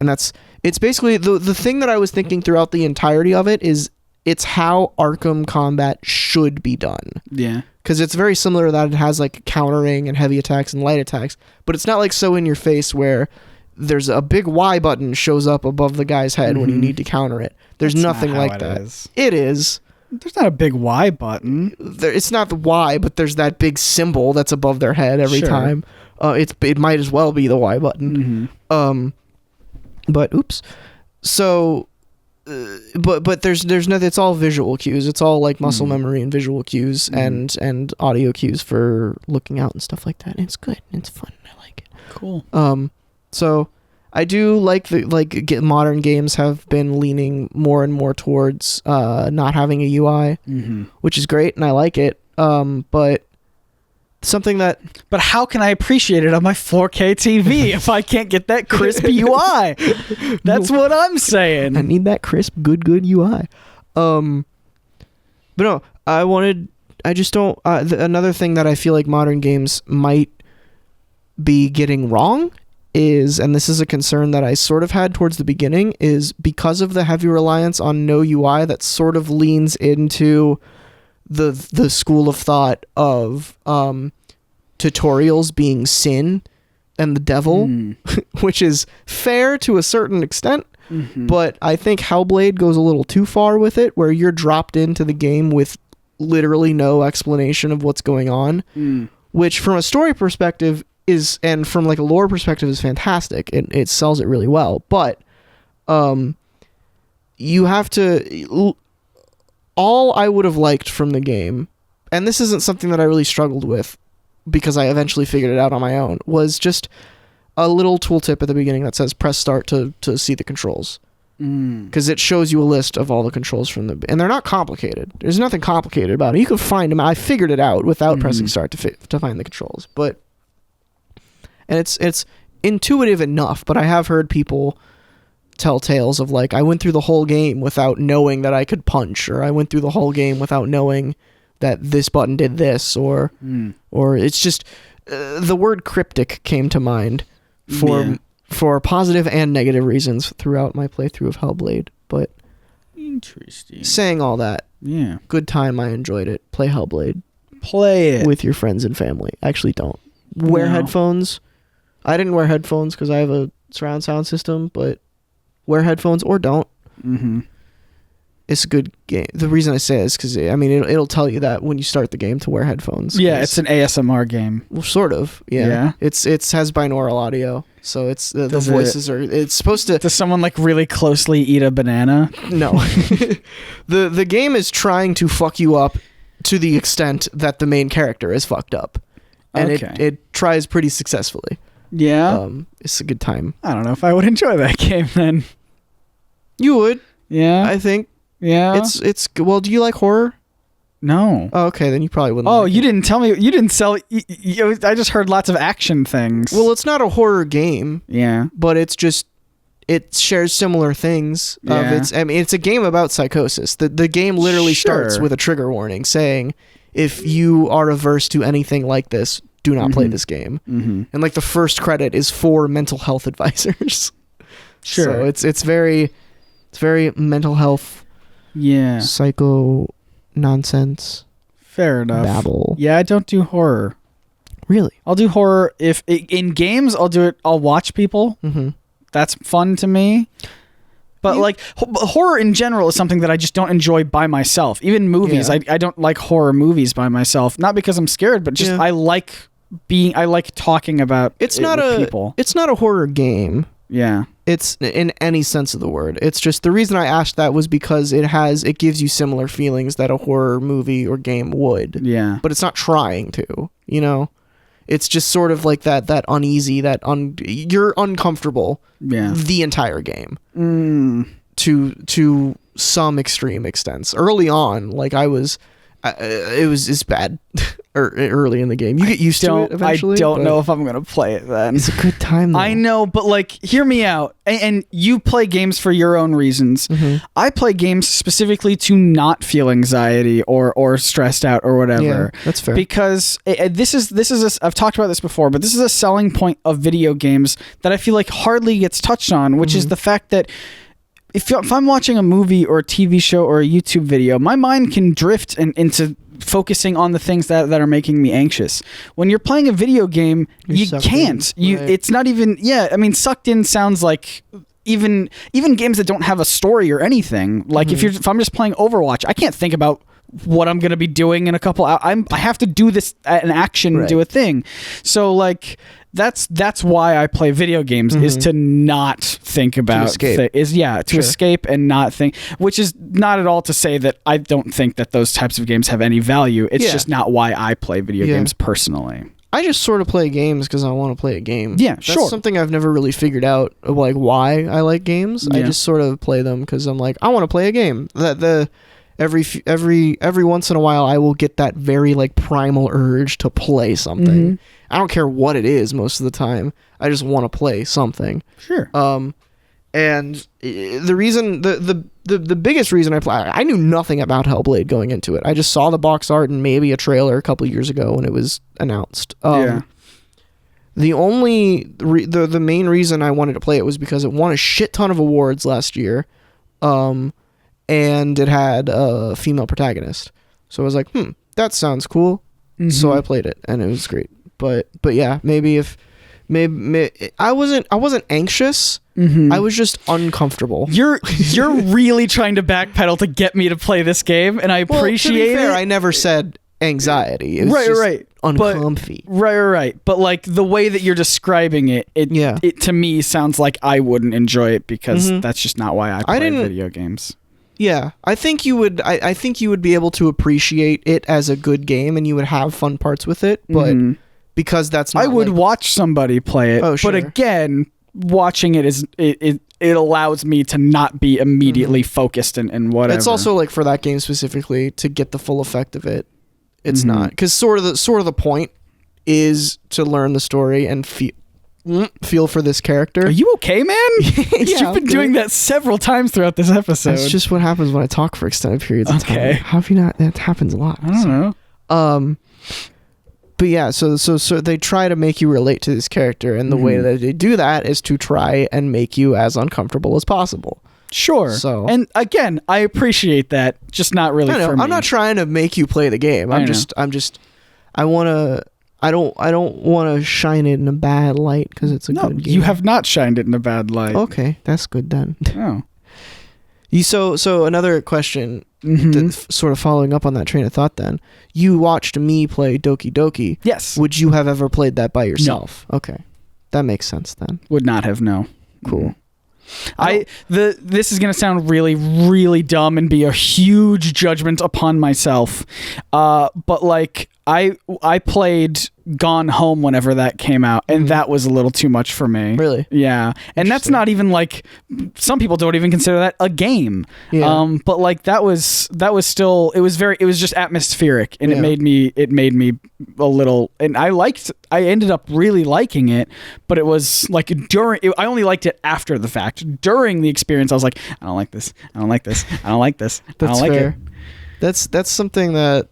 it's basically the thing that I was thinking throughout the entirety of it is it's how Arkham combat should be done. Yeah. Because it's very similar to that. It has like countering and heavy attacks and light attacks, but it's not like so in your face where there's a big Y button shows up above the guy's head when you need to counter it. There's That's nothing not how like it that. is. It is. There's not a big Y button. It's not the Y, but there's that big symbol that's above their head every Sure. time. It might as well be the Y button. But oops. So. But there's nothing. It's all visual cues. It's all like muscle memory and visual cues and audio cues for looking out and stuff like that. And it's good. It's fun. I like it. Cool. So I do like modern games have been leaning more and more towards not having a UI, which is great, and I like it. But something that. But how can I appreciate it on my 4K TV if I can't get that crisp UI? That's what I'm saying. I need that crisp, good UI. But no, I just don't. Another thing that I feel like modern games might be getting wrong is, and this is a concern that I sort of had towards the beginning, is because of the heavy reliance on no UI that sort of leans into the school of thought of tutorials being sin and the devil, which is fair to a certain extent, but I think Hellblade goes a little too far with it, where you're dropped into the game with literally no explanation of what's going on, which from a story perspective is, and from like a lore perspective, is fantastic. It sells it really well, but you have to. All I would have liked from the game, and this isn't something that I really struggled with because I eventually figured it out on my own, was just a little tooltip at the beginning that says press start to see the controls. Because it shows you a list of all the controls from and they're not complicated. There's nothing complicated about it. You can find them. I figured it out without pressing start to find the controls. And it's intuitive enough, but I have heard people tell tales of like, I went through the whole game without knowing that I could punch, or I went through the whole game without knowing that this button did this, or it's just the word cryptic came to mind for positive and negative reasons throughout my playthrough of Hellblade. But interesting. Saying all that, good time. I enjoyed it. Play Hellblade. Play it with your friends and family. Actually, don't wear headphones. I didn't wear headphones because I have a surround sound system, but wear headphones or don't. It's a good game. The reason I say it is because it'll tell you that when you start the game to wear headphones. Yeah, it's an ASMR game. Well, sort of. Yeah. It has binaural audio, so it's the voices are. It's supposed to. Does someone like really closely eat a banana? No. the game is trying to fuck you up to the extent that the main character is fucked up, and it tries pretty successfully. Yeah. It's a good time. I don't know if I would enjoy that game then. You would. Yeah. I think. Yeah. It's well, do you like horror? No. Oh, okay, then you probably wouldn't. Oh, like you it. didn't tell me. You didn't sell. I just heard lots of action things. Well, it's not a horror game. Yeah. But it's just it shares similar things. Yeah. It's a game about psychosis. The game literally starts with a trigger warning saying, if you are averse to anything like this, do not play this game. And like the first credit is for mental health advisors. Sure. So it's very mental health. Yeah. Psycho nonsense. Fair enough. Babble. Yeah, I don't do horror. Really? I'll do horror if in games. I'll do it. I'll watch people. That's fun to me. But like horror in general is something that I just don't enjoy by myself. Even movies, I don't like horror movies by myself. Not because I'm scared, but just I like talking about with people. It's not a horror game. Yeah. It's in any sense of the word. It's just the reason I asked that was because it gives you similar feelings that a horror movie or game would. Yeah. But it's not trying to, It's just sort of like that uneasy, you're uncomfortable the entire game. To some extreme extents. Early on, like it's bad early in the game. You get used to it eventually. I don't know if I'm gonna play it then. It's a good time though. I know, but like, hear me out. And you play games for your own reasons. I play games specifically to not feel anxiety or stressed out or whatever. Yeah, that's fair. Because I've talked about this before, but this is a selling point of video games that I feel like hardly gets touched on, which is the fact that if I'm watching a movie or a TV show or a YouTube video, my mind can drift into focusing on the things that are making me anxious. When you're playing a video game, you can't. It's not even. Yeah, I mean, sucked in sounds like even games that don't have a story or anything. Like if I'm just playing Overwatch, I can't think about what I'm gonna be doing in a couple hours. I have to do this an action, do a thing. So like. That's why I play video games is to not think about escape and not think, which is not at all to say that I don't think that those types of games have any value. It's just not why I play video games personally. I just sort of play games because I want to play a game. Yeah, That's something I've never really figured out, like why I like games. I just sort of play them because I'm like, I want to play a game. Every once in a while I will get that very like primal urge to play something. I don't care what it is most of the time. I just want to play something. Sure. And the reason the biggest reason I knew nothing about Hellblade going into it. I just saw the box art and maybe a trailer a couple years ago when it was announced. The main reason I wanted to play it was because it won a shit ton of awards last year. And it had a female protagonist. So I was like, that sounds cool. So I played it and it was great. But yeah, maybe I wasn't anxious. I was just uncomfortable. You're really trying to backpedal to get me to play this game, and I appreciate it. I never said anxiety. It was just uncomfy. Right. But like the way that you're describing it to me sounds like I wouldn't enjoy it because that's just not why I play video games. Yeah, I think you would. I think you would be able to appreciate it as a good game, and you would have fun parts with it. But because that's not, I would watch somebody play it. Oh, sure. But again, watching it is it allows me to not be immediately focused and whatever. It's also like for that game specifically to get the full effect of it. It's not, because sort of the point is to learn the story and feel for this character. Are you okay, man? You've been doing that several times throughout this episode. That's just what happens when I talk for extended periods of time. How have you not? That happens a lot. I don't know. But yeah, so they try to make you relate to this character, and the way that they do that is to try and make you as uncomfortable as possible. Sure. So, and again, I appreciate that, just not really for me. I'm not trying to make you play the game. I don't want to shine it in a bad light because it's a good game. You have not shined it in a bad light. Okay, that's good then. Oh. So another question, sort of following up on that train of thought then. You watched me play Doki Doki. Yes. Would you have ever played that by yourself? No. Okay. That makes sense then. Would not have, no. Cool. This is going to sound really, really dumb and be a huge judgment upon myself. But like I played Gone Home whenever that came out, and that was a little too much for me. Really? Yeah. And that's not even like, some people don't even consider that a game. Yeah. But like that was still, it was just atmospheric, and it made me a little, and I ended up really liking it, but it was like I only liked it after the fact. During the experience, I was like, I don't like this. I don't like this. I don't like this. I don't like it. That's something that,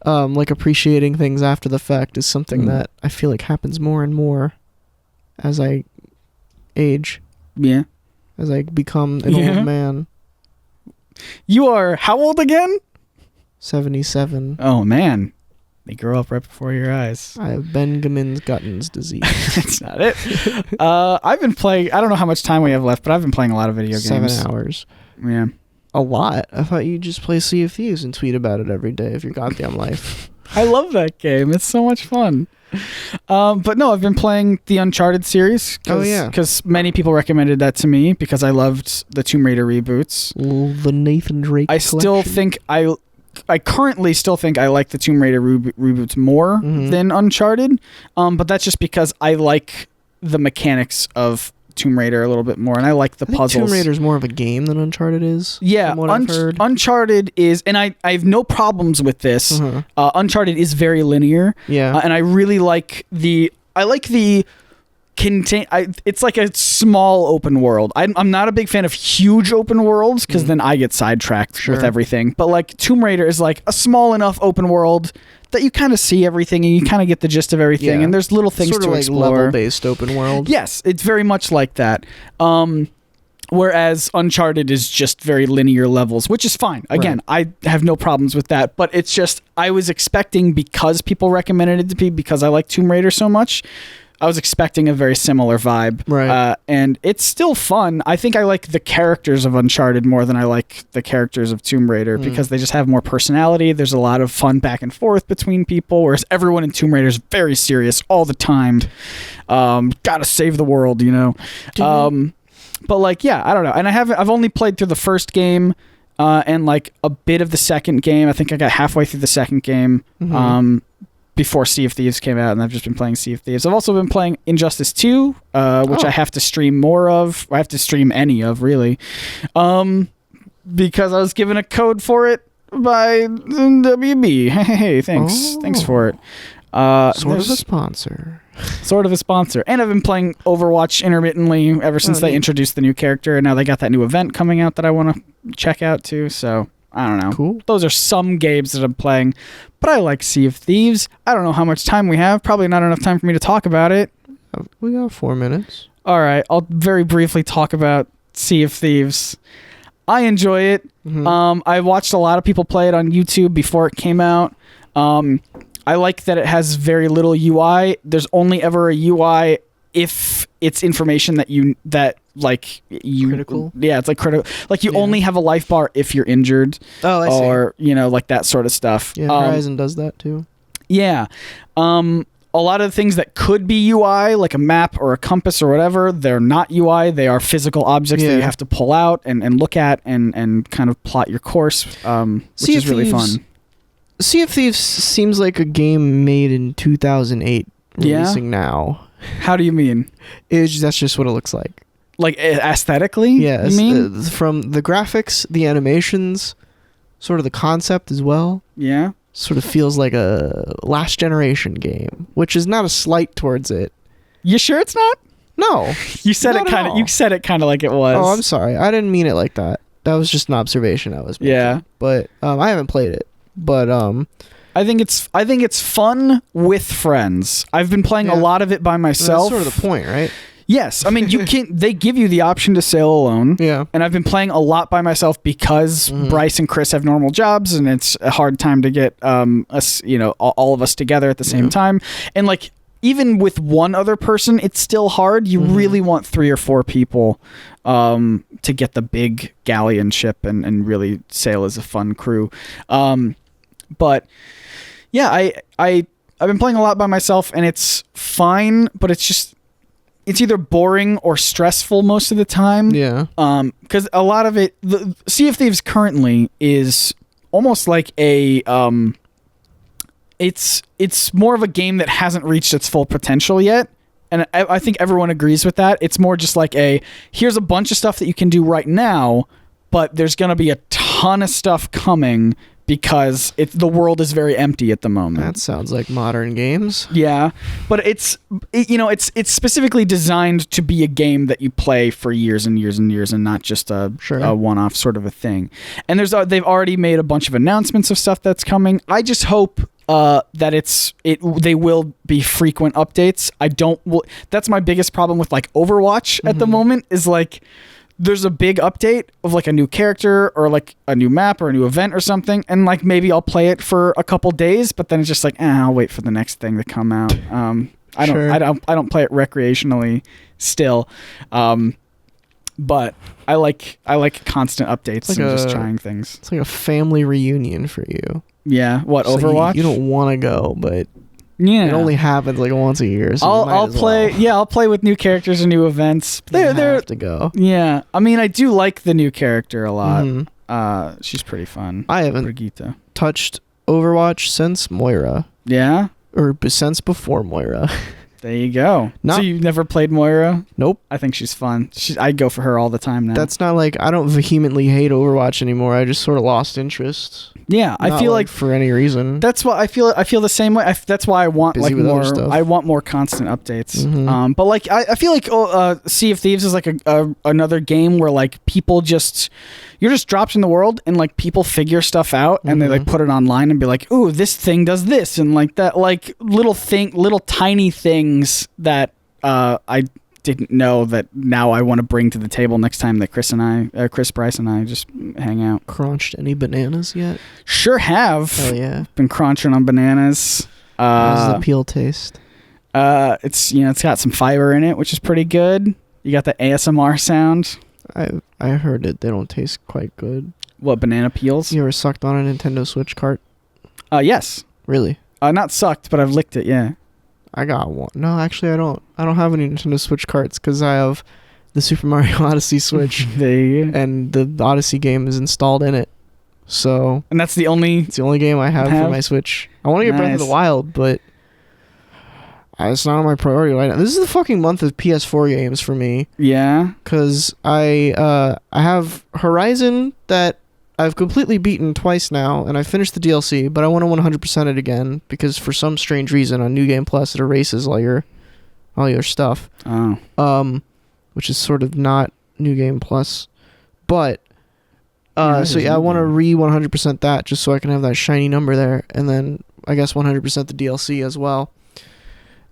like appreciating things after the fact is something that I feel like happens more and more as I age. Yeah. As I become an old man. You are how old again? 77. Oh man. They grow up right before your eyes. I have Benjamin's Gutten's disease. That's not it. I've been playing, I don't know how much time we have left, but I've been playing a lot of video games. 7 hours. Yeah. A lot? I thought you'd just play Sea of Thieves and tweet about it every day of your goddamn life. I love that game. It's so much fun. But no, I've been playing the Uncharted series. Because many people recommended that to me because I loved the Tomb Raider reboots. The Nathan Drake collection. Still think currently still think I like the Tomb Raider reboots more than Uncharted, but that's just because I like the mechanics of Tomb Raider a little bit more, and I like the puzzles. Tomb Raider's more of a game than Uncharted is. Yeah, from what I've heard. Uncharted is, and I have no problems with this. Uncharted is very linear. Yeah. And I really like the it's like a small open world. I'm not a big fan of huge open worlds because then I get sidetracked with everything. But like Tomb Raider is like a small enough open world that you kind of see everything and you kind of get the gist of everything. And there's little things sort of to like explore. level-based open world. Yes, it's very much like that. Whereas Uncharted is just very linear levels, which is fine. Again, I have no problems with that. But it's just I was expecting, because people recommended it to me, because I like Tomb Raider so much, I was expecting a very similar vibe. Right. And it's still fun. I think I like the characters of Uncharted more than I like the characters of Tomb Raider because they just have more personality. There's a lot of fun back and forth between people, whereas everyone in Tomb Raider is very serious all the time. Gotta save the world, you know. But like, yeah, I don't know. And I've only played through the first game and like a bit of the second game. I think I got halfway through the second game. Before Sea of Thieves came out, and I've just been playing Sea of Thieves. I've also been playing Injustice 2, which I have to stream more of. I have to stream any of, really, because I was given a code for it by WB. Hey, thanks. Thanks for it. Sort of a sponsor. Sort of a sponsor. And I've been playing Overwatch intermittently ever since they introduced the new character, and now they got that new event coming out that I want to check out, too, so... I don't know. Cool. Those are some games that I'm playing, but I like Sea of Thieves. I don't know how much time we have. Probably not enough time for me to talk about it. We got 4 minutes. All right. I'll very briefly talk about Sea of Thieves. I enjoy it. I watched a lot of people play it on YouTube before it came out. I like that it has very little UI. There's only ever a UI if it's information critical. Yeah, it's like critical. Like you only have a life bar if you're injured. Oh, I see. Or like that sort of stuff. Yeah, Horizon does that too. Yeah. A lot of the things that could be UI, like a map or a compass or whatever, they're not UI. They are physical objects that you have to pull out and look at and kind of plot your course, which is really fun. Sea of Thieves seems like a game made in 2008, releasing now. How do you mean? That's just what it looks like. Like aesthetically? Yes. You mean? From the graphics, the animations, sort of the concept as well. Yeah. Sort of feels like a last generation game, which is not a slight towards it. You sure it's not? No. You said it kind of. You said it kind of like it was. Oh, I'm sorry. I didn't mean it like that. That was just an observation I was making. Yeah. But I haven't played it. But I think it's fun with friends. I've been playing a lot of it by myself. That's sort of the point, right? Yes. I mean, they give you the option to sail alone. Yeah. And I've been playing a lot by myself because Bryce and Chris have normal jobs and it's a hard time to get us, all of us together at the same time. And like even with one other person, it's still hard. You really want 3 or 4 people to get the big galleon ship and really sail as a fun crew. But yeah, I've been playing a lot by myself and it's fine, but it's either boring or stressful most of the time. Yeah. Because a lot of it, the Sea of Thieves currently is almost like a it's more of a game that hasn't reached its full potential yet. And I think everyone agrees with that. It's more just like here's a bunch of stuff that you can do right now, but there's going to be a ton of stuff coming because the world is very empty at the moment. That sounds like modern games. Yeah, but it's specifically designed to be a game that you play for years and years and years, and not just a one-off sort of a thing. And they've already made a bunch of announcements of stuff that's coming. I just hope that they will be frequent updates. That's my biggest problem with like Overwatch at the moment is like. There's a big update of like a new character or like a new map or a new event or something, and like maybe I'll play it for a couple days, but then it's just like I'll wait for the next thing to come out. I don't play it recreationally still, but I like constant updates and just trying things. It's like a family reunion for you. Yeah, what so Overwatch? You don't want to go, but. Yeah, it only happens like once a year. So I'll play. Well. Yeah, I'll play with new characters and new events. They have to go. Yeah, I mean, I do like the new character a lot. She's pretty fun. I haven't. Brigitte. touched Overwatch since Moira. Yeah. Or since before Moira. There you go. So you've never played Moira? Nope. I think she's fun. I go for her all the time now. That's not like I don't vehemently hate Overwatch anymore. I just sort of lost interest. Yeah, I feel like for any reason. That's what I feel. I feel the same way. That's why I want Busy like with more. other stuff. I want more constant updates. Mhm. But like I feel like Sea of Thieves is like another game where like people you're just dropped in the world and like people figure stuff out and they like put it online and be like, ooh, this thing does this and like that, like little tiny things that I didn't know that now I want to bring to the table next time that Chris Bryce and I just hang out. Crunched any bananas yet? Sure have. Hell yeah. Been crunching on bananas. How does the peel taste? It's got some fiber in it, which is pretty good. You got the ASMR sound. I heard it. They don't taste quite good. What, banana peels? You ever sucked on a Nintendo Switch cart? Yes. Really? Not sucked, but I've licked it, yeah. I got one. No, actually I don't. I don't have any Nintendo Switch carts because I have the Super Mario Odyssey Switch. There you go. And the Odyssey game is installed in it. So And that's the only game I have for my Switch. I want to get Breath of the Nice. Wild, but it's not on my priority right now. This is the fucking month of PS4 games for me. Yeah. Because I have Horizon that I've completely beaten twice now, and I finished the DLC, but I want to 100% it again because for some strange reason on New Game Plus it erases all your stuff. Oh. Which is sort of not New Game Plus, but Yeah, so yeah, I want to 100% that just so I can have that shiny number there, and then I guess 100% the DLC as well.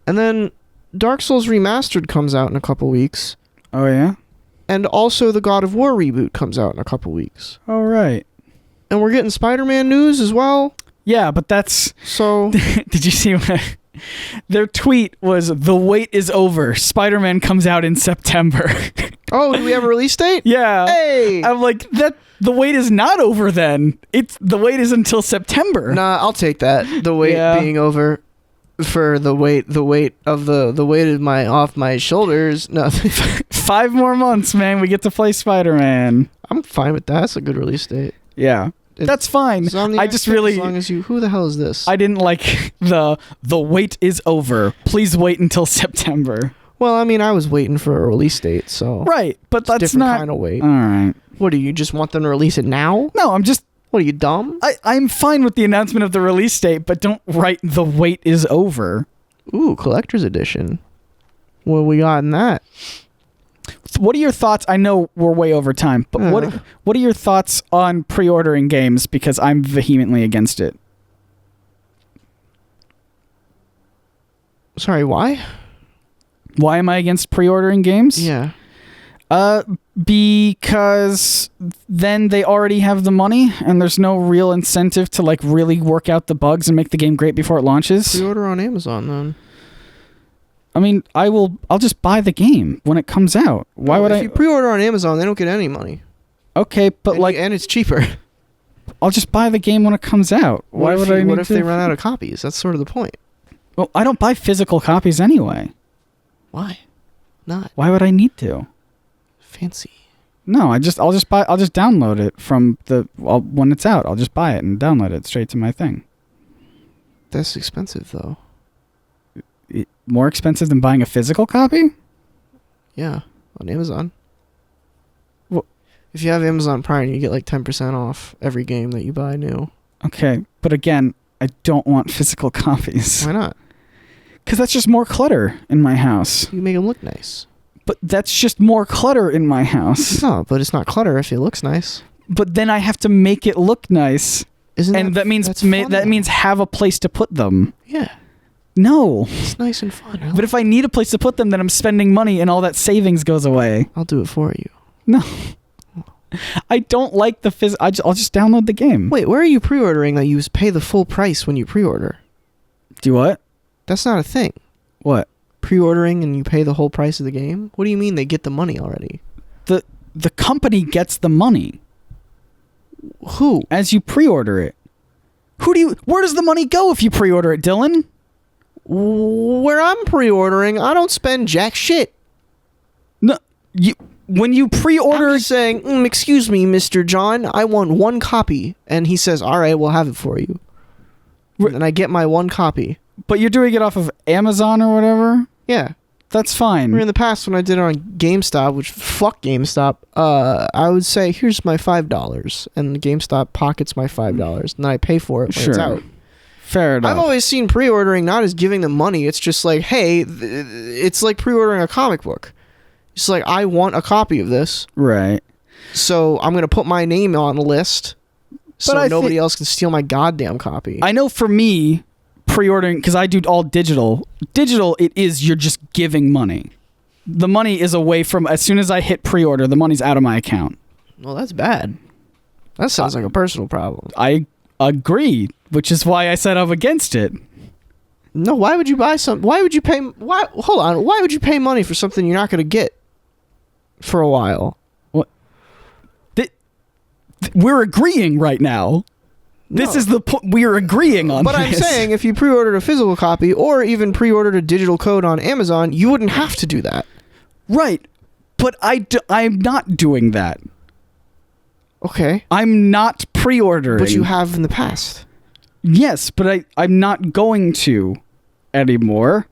And then Dark Souls Remastered comes out in a couple weeks. Oh, yeah? And also the God of War reboot comes out in a couple weeks. All right. And we're getting Spider-Man news as well. Yeah, but that's... So... Did you see what... Their tweet was, "The wait is over. Spider-Man comes out in September." Oh, do we have a release date? Yeah. Hey! I'm like, the wait is not over then. The wait is until September. Nah, I'll take that. The wait being over for the weight of the weight of off my shoulders. No. 5 more months, man. We get to play Spider-Man. I'm fine with that. That's a good release date. Yeah. That's fine. I just really... As long as you... Who the hell is this? I didn't like the wait is over. Please wait until September. Well, I mean, I was waiting for a release date, so... Right, but it's a that's different not... kind of wait. All right. What, do you just want them to release it now? No, I'm just... What, are you dumb? I'm fine with the announcement of the release date, but don't write the wait is over. Ooh, collector's edition. What we got in that? What are your thoughts? I know we're way over time, but what are your thoughts on pre-ordering games? Because I'm vehemently against it. Sorry, why? Why am I against pre-ordering games? Yeah. Because then they already have the money, and there's no real incentive to like really work out the bugs and make the game great before it launches. Pre-order on Amazon then. I mean, I'll just buy the game when it comes out. Why would I? If you pre-order on Amazon, they don't get any money. Okay, but and it's cheaper. I'll just buy the game when it comes out. Why would I? What if they run out of copies? That's sort of the point. Well, I don't buy physical copies anyway. Why? Not Why would I need to? fancy. No, I'll just download it from when it's out. I'll just buy it and download it straight to my thing. That's expensive though. More expensive than buying a physical copy? Yeah, on Amazon. Well, if you have Amazon Prime, you get like 10% off every game that you buy new. Okay, but again, I don't want physical copies. Why not? Because that's just more clutter in my house. You make them look nice. But that's just more clutter in my house. No, but it's not clutter if it looks nice. But then I have to make it look nice. That means have a place to put them. Yeah. No. It's nice and fun. But if I need a place to put them, then I'm spending money and all that savings goes away. I'll do it for you. No. I don't like the I'll just download the game. Wait, where are you pre-ordering that you pay the full price when you pre-order? Do what? That's not a thing. What? Pre-ordering and you pay the whole price of the game? What do you mean they get the money already? The company gets the money. Who? As you pre-order it. Where does the money go if you pre-order it, Dylan? Where I'm pre-ordering, I don't spend jack shit. No, when you pre-order, I'm just saying, excuse me, Mr. John, I want one copy. And he says, all right, we'll have it for you. And I get my one copy. but you're doing it off of Amazon or whatever. Yeah. That's fine. In the past, when I did it on GameStop, which fuck GameStop, I would say, here's my $5. And GameStop pockets my $5. And then I pay for it when it's out. Fair enough. I've always seen pre-ordering not as giving them money. It's just like, hey, it's like pre-ordering a comic book. It's like, I want a copy of this. Right. So I'm going to put my name on the list so nobody else can steal my goddamn copy. I know for me, pre-ordering, because I do all digital, it is you're just giving money. The money is away from, as soon as I hit pre-order, the money's out of my account. Well, that's bad. That sounds like a personal problem. I agree, which is why I said I'm against it. No, why would you buy some? Why would you pay? Hold on. Why would you pay money for something you're not going to get for a while? What? We're agreeing right now. This is the point. We're agreeing on But I'm saying if you pre-ordered a physical copy or even pre-ordered a digital code on Amazon, you wouldn't have to do that. Right. But I'm not doing that. Okay. I'm not pre-ordering. But you have in the past. Yes, but I'm not going to anymore.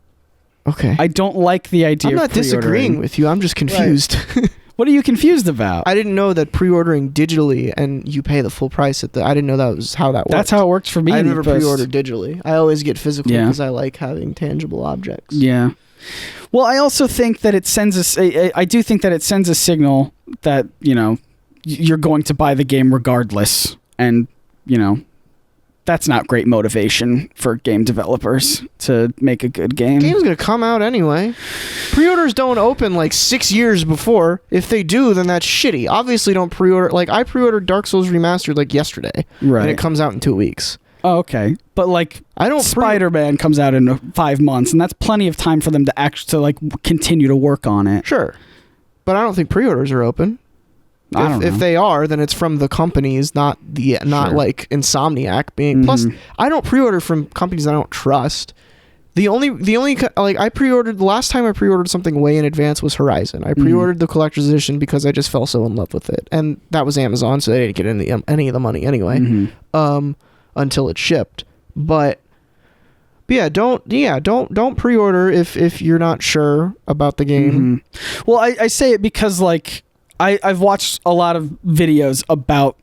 Okay. I don't like the idea I'm of not pre-ordering. disagreeing with you. I'm just confused. What are you confused about? I didn't know that pre-ordering digitally and you pay the full price I didn't know that was how that worked. That's how it works for me. I never pre-ordered digitally. I always get physical Yeah. because I like having tangible objects. Yeah. Well, I also think that it sends us. I do think that it sends a signal that you're going to buy the game regardless, and that's not great motivation for game developers to make a good game. The game's gonna come out anyway. Pre-orders don't open like 6 years before. If they do, then that's shitty. Obviously, don't pre-order. Like I pre-ordered Dark Souls Remastered like yesterday, Right. and it comes out in 2 weeks. Oh, okay, but like I don't. Spider-Man comes out in 5 months, and that's plenty of time for them to continue to work on it. Sure, but I don't think pre-orders are open. I don't know. If they are, then it's from the companies, not like Insomniac being. Plus, I don't pre-order from companies I don't trust. The only like I pre-ordered the last time I pre-ordered something way in advance was Horizon. I pre-ordered the collector's edition because I just fell so in love with it, and that was Amazon, so they didn't get any of the money anyway, until it shipped. But yeah, don't pre-order if you're not sure about the game. Well, I say it because I've watched a lot of videos about,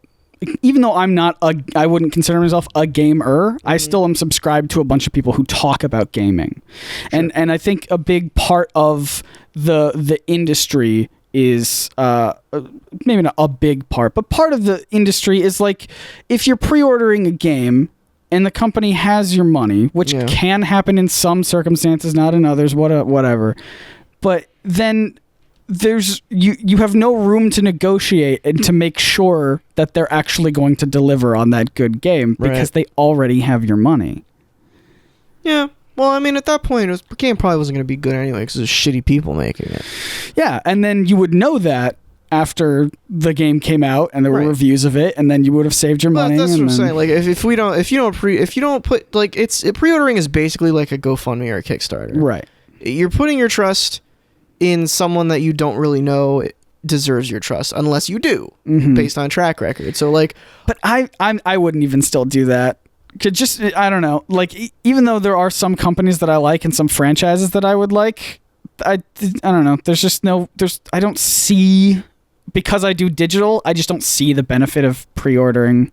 even though I wouldn't consider myself a gamer, I still am subscribed to a bunch of people who talk about gaming. Sure. And I think a big part of the industry is, maybe not a big part, but part of the industry is if you're pre-ordering a game and the company has your money, which can happen in some circumstances, not in others, whatever. But then you have no room to negotiate and to make sure that they're actually going to deliver on that good game because they already have your money. Yeah. Well, I mean, at that point, the game probably wasn't going to be good anyway because there's shitty people making it. Yeah, and then you would know that after the game came out and there were reviews of it, and then you would have saved your money. That's what I'm saying. Like, if you don't put pre-ordering is basically like a GoFundMe or a Kickstarter. Right. You're putting your trust in someone that you don't really know deserves your trust, unless you do, based on track record. So but I wouldn't even still do that. I don't know. Even though there are some companies that I like and some franchises that I would like, I don't know. I don't see, because I do digital, I just don't see the benefit of pre-ordering.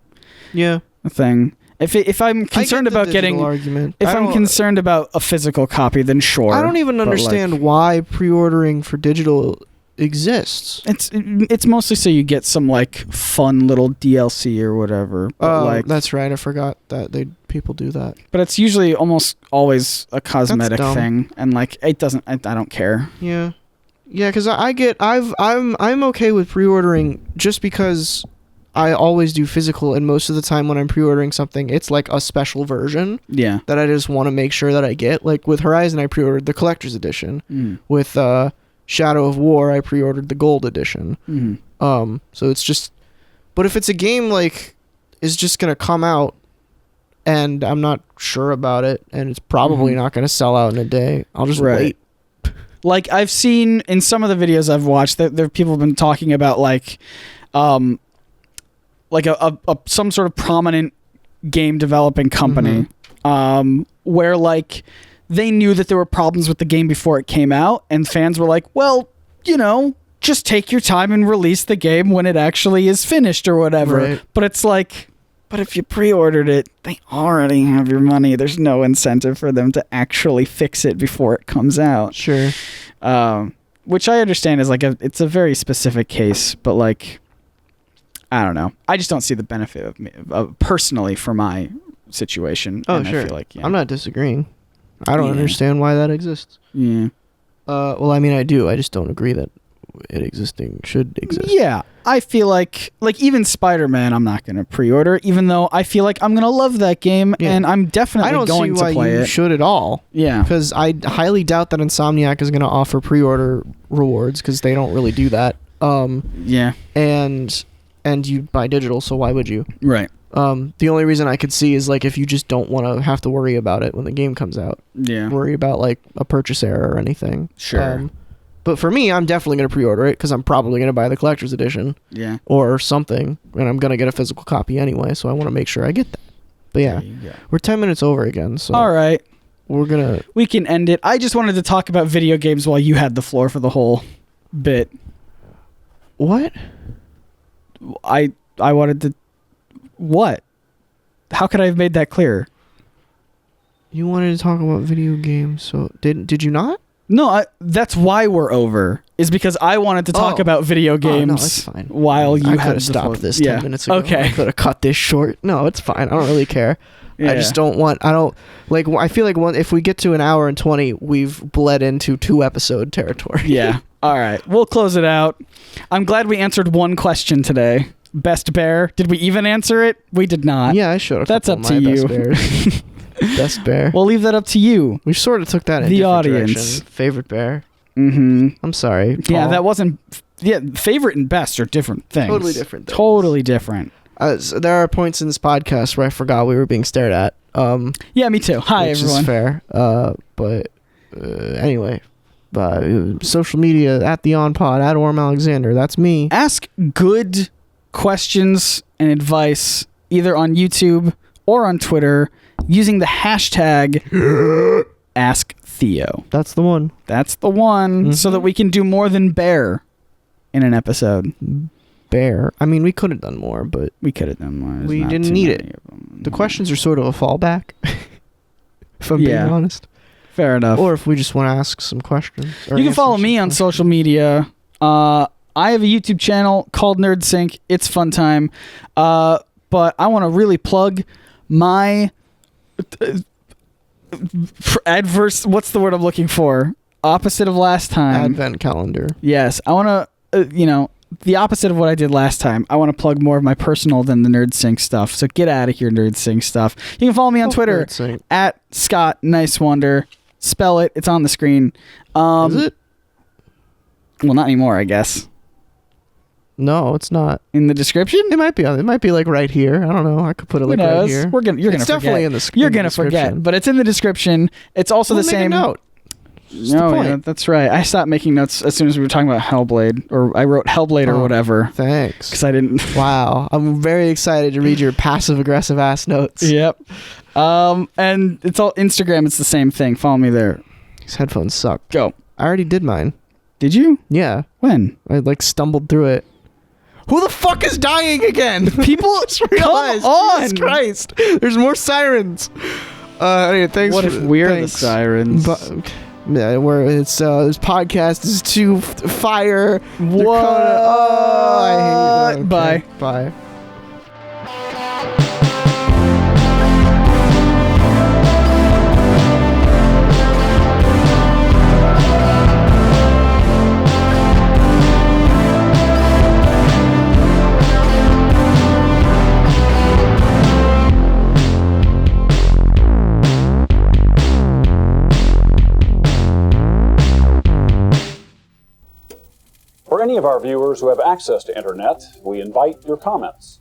Yeah. A thing. If I'm concerned about getting argument. If I'm concerned about a physical copy, then sure. I don't even understand why pre-ordering for digital exists. It's mostly so you get some fun little DLC or whatever. That's right. I forgot that people do that. But it's usually almost always a cosmetic thing, and it doesn't. I don't care. Yeah, yeah. Because I'm okay with pre-ordering just because I always do physical, and most of the time when I'm pre-ordering something, it's like a special version. Yeah. That I just want to make sure that I get. Like with Horizon, I pre-ordered the collector's edition. With Shadow of War, I pre-ordered the gold edition. So it's just, but if it's a game is just gonna come out, and I'm not sure about it, and it's probably not gonna sell out in a day, I'll just wait. Like, I've seen in some of the videos I've watched that there people have been talking about like a some sort of prominent game developing company, where like they knew that there were problems with the game before it came out, and fans were like, well, you know, just take your time and release the game when it actually is finished or whatever. Right. But it's like, but if you pre-ordered it, they already have your money. There's no incentive for them to actually fix it before it comes out. Sure. Which I understand is like it's a very specific case, but like, I don't know. I just don't see the benefit of me personally for my situation. Oh, and sure. I feel like, yeah. I'm not disagreeing. I don't understand why that exists. Yeah. Well, I mean, I do. I just don't agree that it existing should exist. Yeah. I feel like even Spider-Man, I'm not going to pre-order, even though I feel like I'm going to love that game, and I'm definitely going to play it. I don't see why you should at all. Yeah. Because I highly doubt that Insomniac is going to offer pre-order rewards, because they don't really do that. Yeah. And you buy digital, so why would you? Right. The only reason I could see is like if you just don't want to have to worry about it when the game comes out. Yeah. Worry about like a purchase error or anything. Sure. But for me, I'm definitely going to pre-order it because I'm probably going to buy the collector's edition. Yeah. Or something, and I'm going to get a physical copy anyway, so I want to make sure I get that. But yeah, we're 10 minutes over again, so all right. We can end it. I just wanted to talk about video games while you had the floor for the whole bit. What? I wanted to... What? How could I have made that clear? You wanted to talk about video games, so did you not? No, that's why we're over. Is because I wanted to talk about video games. No, it's fine. While you could had have stopped this 10 minutes ago. Okay. I could have cut this short. No, it's fine. I don't really care. Yeah. I just don't want. I don't like. I feel like if we get to an hour and 20, we've bled into 2-episode territory. Yeah. All right. We'll close it out. I'm glad we answered one question today. Best bear. Did we even answer it? We did not. Yeah, I showed. That's up to you. Best bears. Best bear. We'll leave that up to you. We sort of took that in the different audience. direction. Favorite bear. Mm-hmm. I'm sorry. Paul. Yeah, that wasn't. Yeah, favorite and best are different things. Totally different things. Totally different. So there are points in this podcast where I forgot we were being stared at. Yeah, me too. Hi, which everyone. Is fair. But anyway, social media at the On Pod at Orm Alexander. That's me. Ask good questions and advice either on YouTube or on Twitter using the hashtag #AskTheo. That's the one. That's the one. So that we can do more than bear in an episode. Bear. I mean, we could have done more, but we could have done more. We didn't need it. The questions are sort of a fallback, if I'm being honest. Fair enough. Or if we just want to ask some questions. You can follow me on social media. I have a YouTube channel called Nerd Sync. It's fun time. But I want to really plug my adverse. What's the word I'm looking for? Opposite of last time. Advent calendar. Yes, I want to. The opposite of what I did last time. I want to plug more of my personal than the Nerd Sync stuff. So get out of here, Nerd Sync stuff. You can follow me on Twitter at Scott Nice Wonder. Spell it. It's on the screen. Is it? Well, not anymore, I guess. No, it's not. In the description? It might be on. It might be like right here. I don't know. I could put it like right here. You're gonna it's definitely forget. You're gonna forget, but it's in the description. It's also the same. Make a note. No, yeah, that's right. I stopped making notes as soon as we were talking about Hellblade, or I wrote Hellblade or whatever. Thanks. Because I didn't. Wow, I'm very excited to read your passive aggressive ass notes. Yep. And it's all Instagram. It's the same thing. Follow me there. These headphones suck. Go. I already did mine. Did you? Yeah. When? I stumbled through it. Who the fuck is dying again? People just realized. Come on. Jesus Christ. There's more sirens. Anyway, thanks. What if we're the sirens? Yeah, where it's this podcast is to fire. What? I hate it. Okay. Bye. Bye. For any of our viewers who have access to internet, we invite your comments.